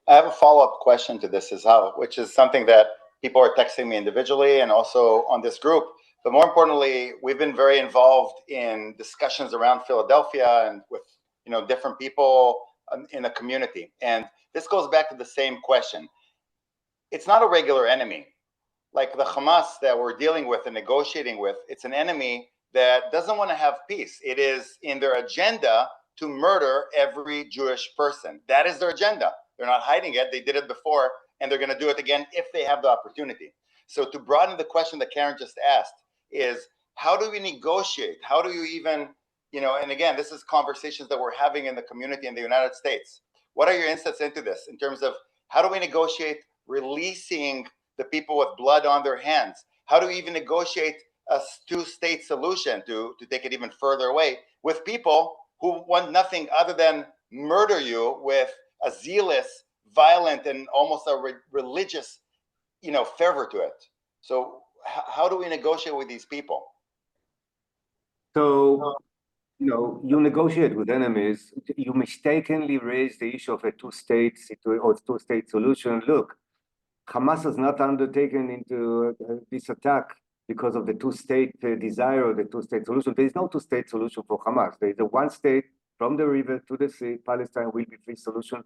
I have a follow-up question to this, Izhar, which is something that people are texting me individually and also on this group. But more importantly, we've been very involved in discussions around Philadelphia and with different people in the community. And this goes back to the same question. It's not a regular enemy. Like the Hamas that we're dealing with and negotiating with, it's an enemy that doesn't want to have peace. It is in their agenda to murder every Jewish person. That is their agenda. They're not hiding it. They did it before, and they're going to do it again if they have the opportunity. So to broaden the question that Karen just asked is, how do we negotiate? How do you even and again, this is conversations that we're having in the community in the United States. What are your insights into this in terms of how do we negotiate releasing the people with blood on their hands? How do we even negotiate a two-state solution to take it even further away with people who want nothing other than murder you with a zealous, violent, and almost a religious, fervor to it? So how do we negotiate with these people? So, you negotiate with enemies. You mistakenly raise the issue of a two-state solution. Look, Hamas has not undertaken into this attack because of the two-state desire or the two-state solution. There is no two-state solution for Hamas. There is a one state from the river to the sea. Palestine will be free solution.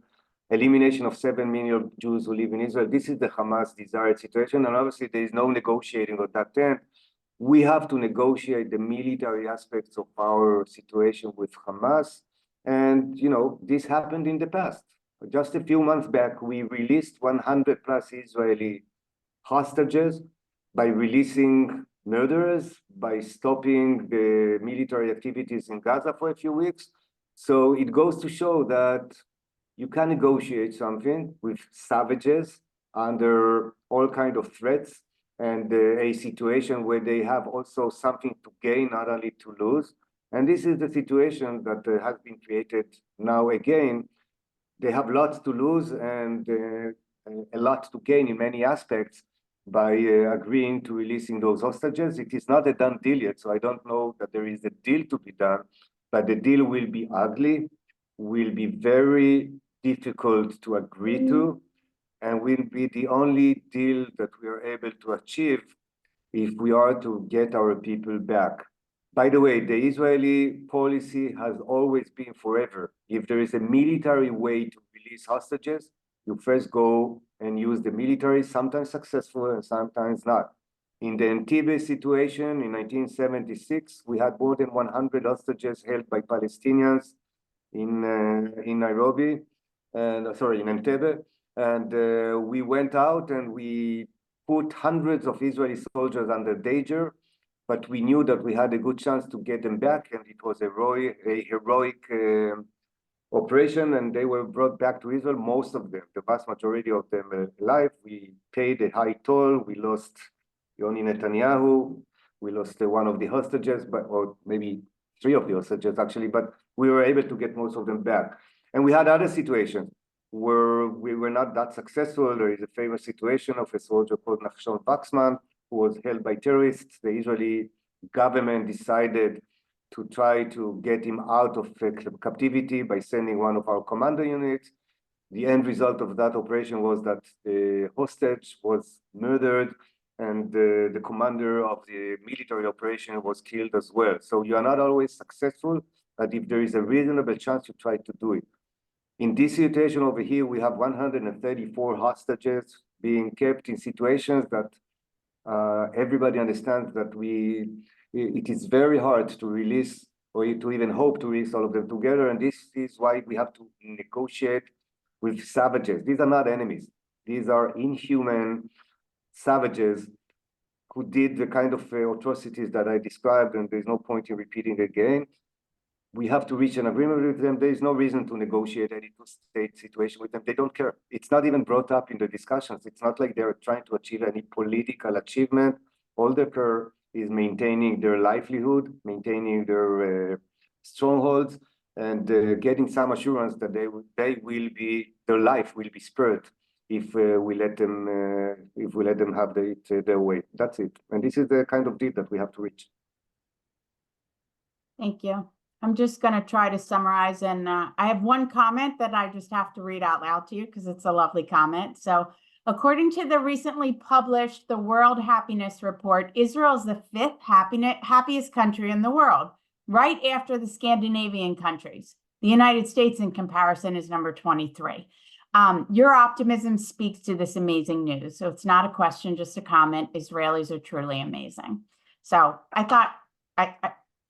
Elimination of 7 million Jews who live in Israel. This is the Hamas desired situation. And obviously there is no negotiating on that end. We have to negotiate the military aspects of our situation with Hamas. And, this happened in the past. Just a few months back, we released 100 plus Israeli hostages by releasing murderers, by stopping the military activities in Gaza for a few weeks. So it goes to show that you can negotiate something with savages under all kinds of threats and a situation where they have also something to gain, not only to lose. And this is the situation that has been created now again. They have lots to lose and a lot to gain in many aspects by agreeing to releasing those hostages. It is not a done deal yet, so I don't know that there is a deal to be done, but the deal will be ugly, will be very difficult to agree to, and will be the only deal that we are able to achieve if we are to get our people back. By the way, the Israeli policy has always been forever. If there is a military way to release hostages, you first go and use the military, sometimes successful and sometimes not. In the Entebbe situation in 1976, we had more than 100 hostages held by Palestinians in Nairobi, in Entebbe. And we went out and we put hundreds of Israeli soldiers under danger, but we knew that we had a good chance to get them back, and it was a heroic operation, and they were brought back to Israel, most of them, the vast majority of them alive. We paid a high toll. We lost Yoni Netanyahu. We lost one of the hostages, or maybe 3 of the hostages actually, but we were able to get most of them back. And we had other situations where we were not that successful. There is a famous situation of a soldier called Nachshon Waxman, who was held by terrorists. The Israeli government decided to try to get him out of captivity by sending one of our commando units. The end result of that operation was that the hostage was murdered and the commander of the military operation was killed as well. So you are not always successful, but if there is a reasonable chance, you try to do it. In this situation over here, we have 134 hostages being kept in situations that everybody understands that it is very hard to release or to even hope to release all of them together. And this is why we have to negotiate with savages. These are not enemies. These are inhuman savages who did the kind of atrocities that I described, and there's no point in repeating again. We have to reach an agreement with them. There is no reason to negotiate any two-state situation with them. They don't care. It's not even brought up in the discussions. It's not like they're trying to achieve any political achievement. All they care is maintaining their livelihood, maintaining their strongholds, and getting some assurance that their life will be spared if we let them have their way. That's it. And this is the kind of deal that we have to reach. Thank you. I'm just going to try to summarize, and I have one comment that I just have to read out loud to you because it's a lovely comment. So, according to the recently published the World Happiness Report, Israel is the 5th happiest country in the world, right after the Scandinavian countries. The United States, in comparison, is number 23. Your optimism speaks to this amazing news. So it's not a question, just a comment. Israelis are truly amazing. So I thought I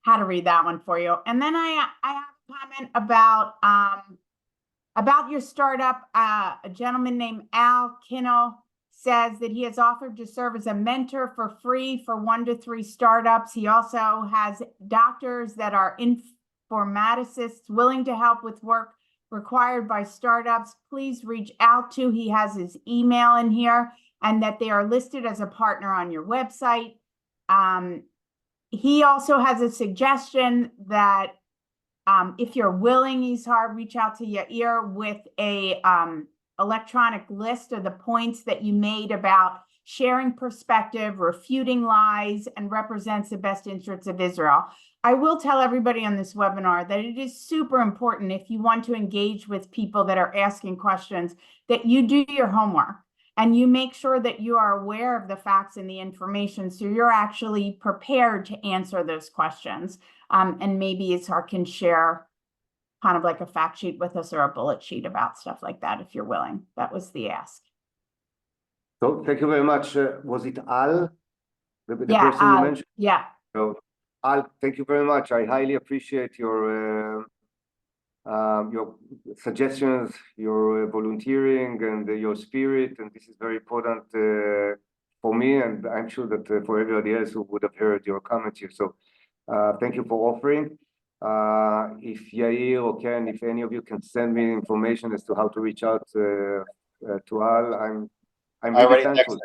had to read that one for you. And then I have a comment about your startup. A gentleman named Al Kinnell says that he has offered to serve as a mentor for free for 1 to 3 startups. He also has doctors that are informaticists willing to help with work required by startups, please reach out to. He has his email in here, and that they are listed as a partner on your website. He also has a suggestion that if you're willing, Izhar, reach out to Yair with a electronic list of the points that you made about sharing perspective, refuting lies, and represents the best interests of Israel. I will tell everybody on this webinar that it is super important, if you want to engage with people that are asking questions, that you do your homework and you make sure that you are aware of the facts and the information, so you're actually prepared to answer those questions. And maybe Izhar can share kind of like a fact sheet with us or a bullet sheet about stuff like that, if you're willing. That was the ask. So thank you very much. Was it Al, the Yeah, person you mentioned? yeah. So, Al, thank you very much. I highly appreciate your suggestions, your volunteering, and your spirit. And this is very important for me, and I'm sure that for everybody else who would have heard your comments here. So thank you for offering. If Yair or Ken, if any of you can send me information as to how to reach out to Al, I'm really thankful.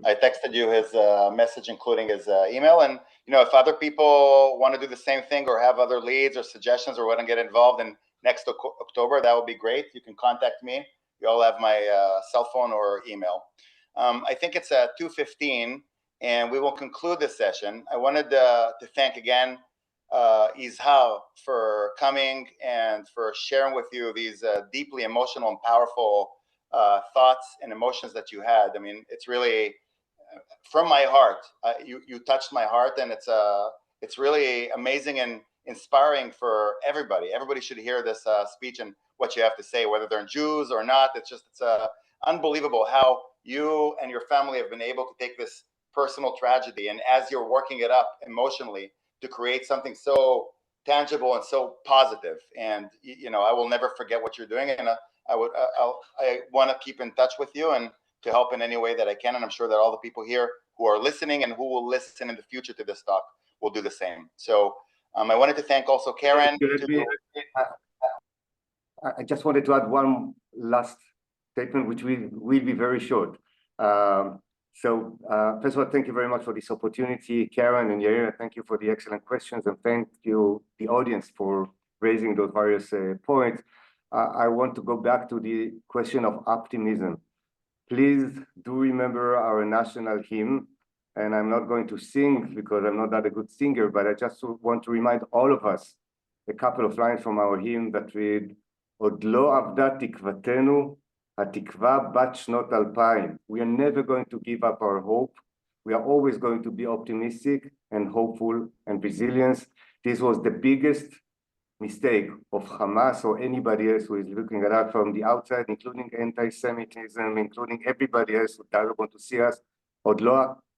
I texted you his message, including his email. And, you know, if other people want to do the same thing or have other leads or suggestions or want to get involved in next October, that would be great. You can contact me. You all have my cell phone or email. I think it's 2:15, and we will conclude this session. I wanted to thank again Izhar for coming and for sharing with you these deeply emotional and powerful thoughts and emotions that you had. I mean, it's really from my heart. You touched my heart, and it's really amazing and inspiring for everybody. Everybody should hear this speech and what you have to say, whether they're Jews or not. It's unbelievable how you and your family have been able to take this personal tragedy, and as you're working it up emotionally, to create something so tangible and so positive. And you know, I will never forget what you're doing, and I want to keep in touch with you and to help in any way that I can. And I'm sure that all the people here who are listening and who will listen in the future to this talk will do the same. So I wanted to thank also Karen. I just wanted to add one last statement, which will be very short. So first of all, thank you very much for this opportunity, Karen and Yair. Thank you for the excellent questions, and thank you, the audience, for raising those various points. I want to go back to the question of optimism. Please do remember our national hymn, and I'm not going to sing because I'm not that a good singer, but I just want to remind all of us a couple of lines from our hymn that read, "Od lo avda tikvatenu, hatikva bat shnot alpayim." We are never going to give up our hope. We are always going to be optimistic and hopeful and resilient. This was the biggest mistake of Hamas or anybody else who is looking at us from the outside, including anti-Semitism, including everybody else who doesn't want to see us. Od lo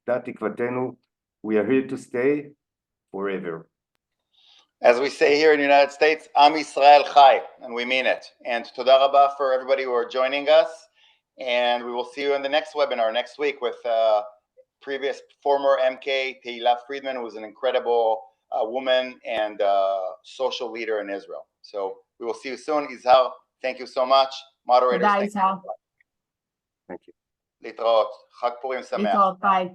avda tikvatenu. We are here to stay forever. As we say here in the United States, Am Yisrael Chai, and we mean it. And toda rabba for everybody who are joining us. And we will see you in the next webinar next week with previous former MK Tehila Friedman, who is an incredible woman and social leader in Israel. So we will see you soon. Izhar, thank you so much. Moderators, thank you. Thank you. Litraot. Chag Purim Sameach. Bye.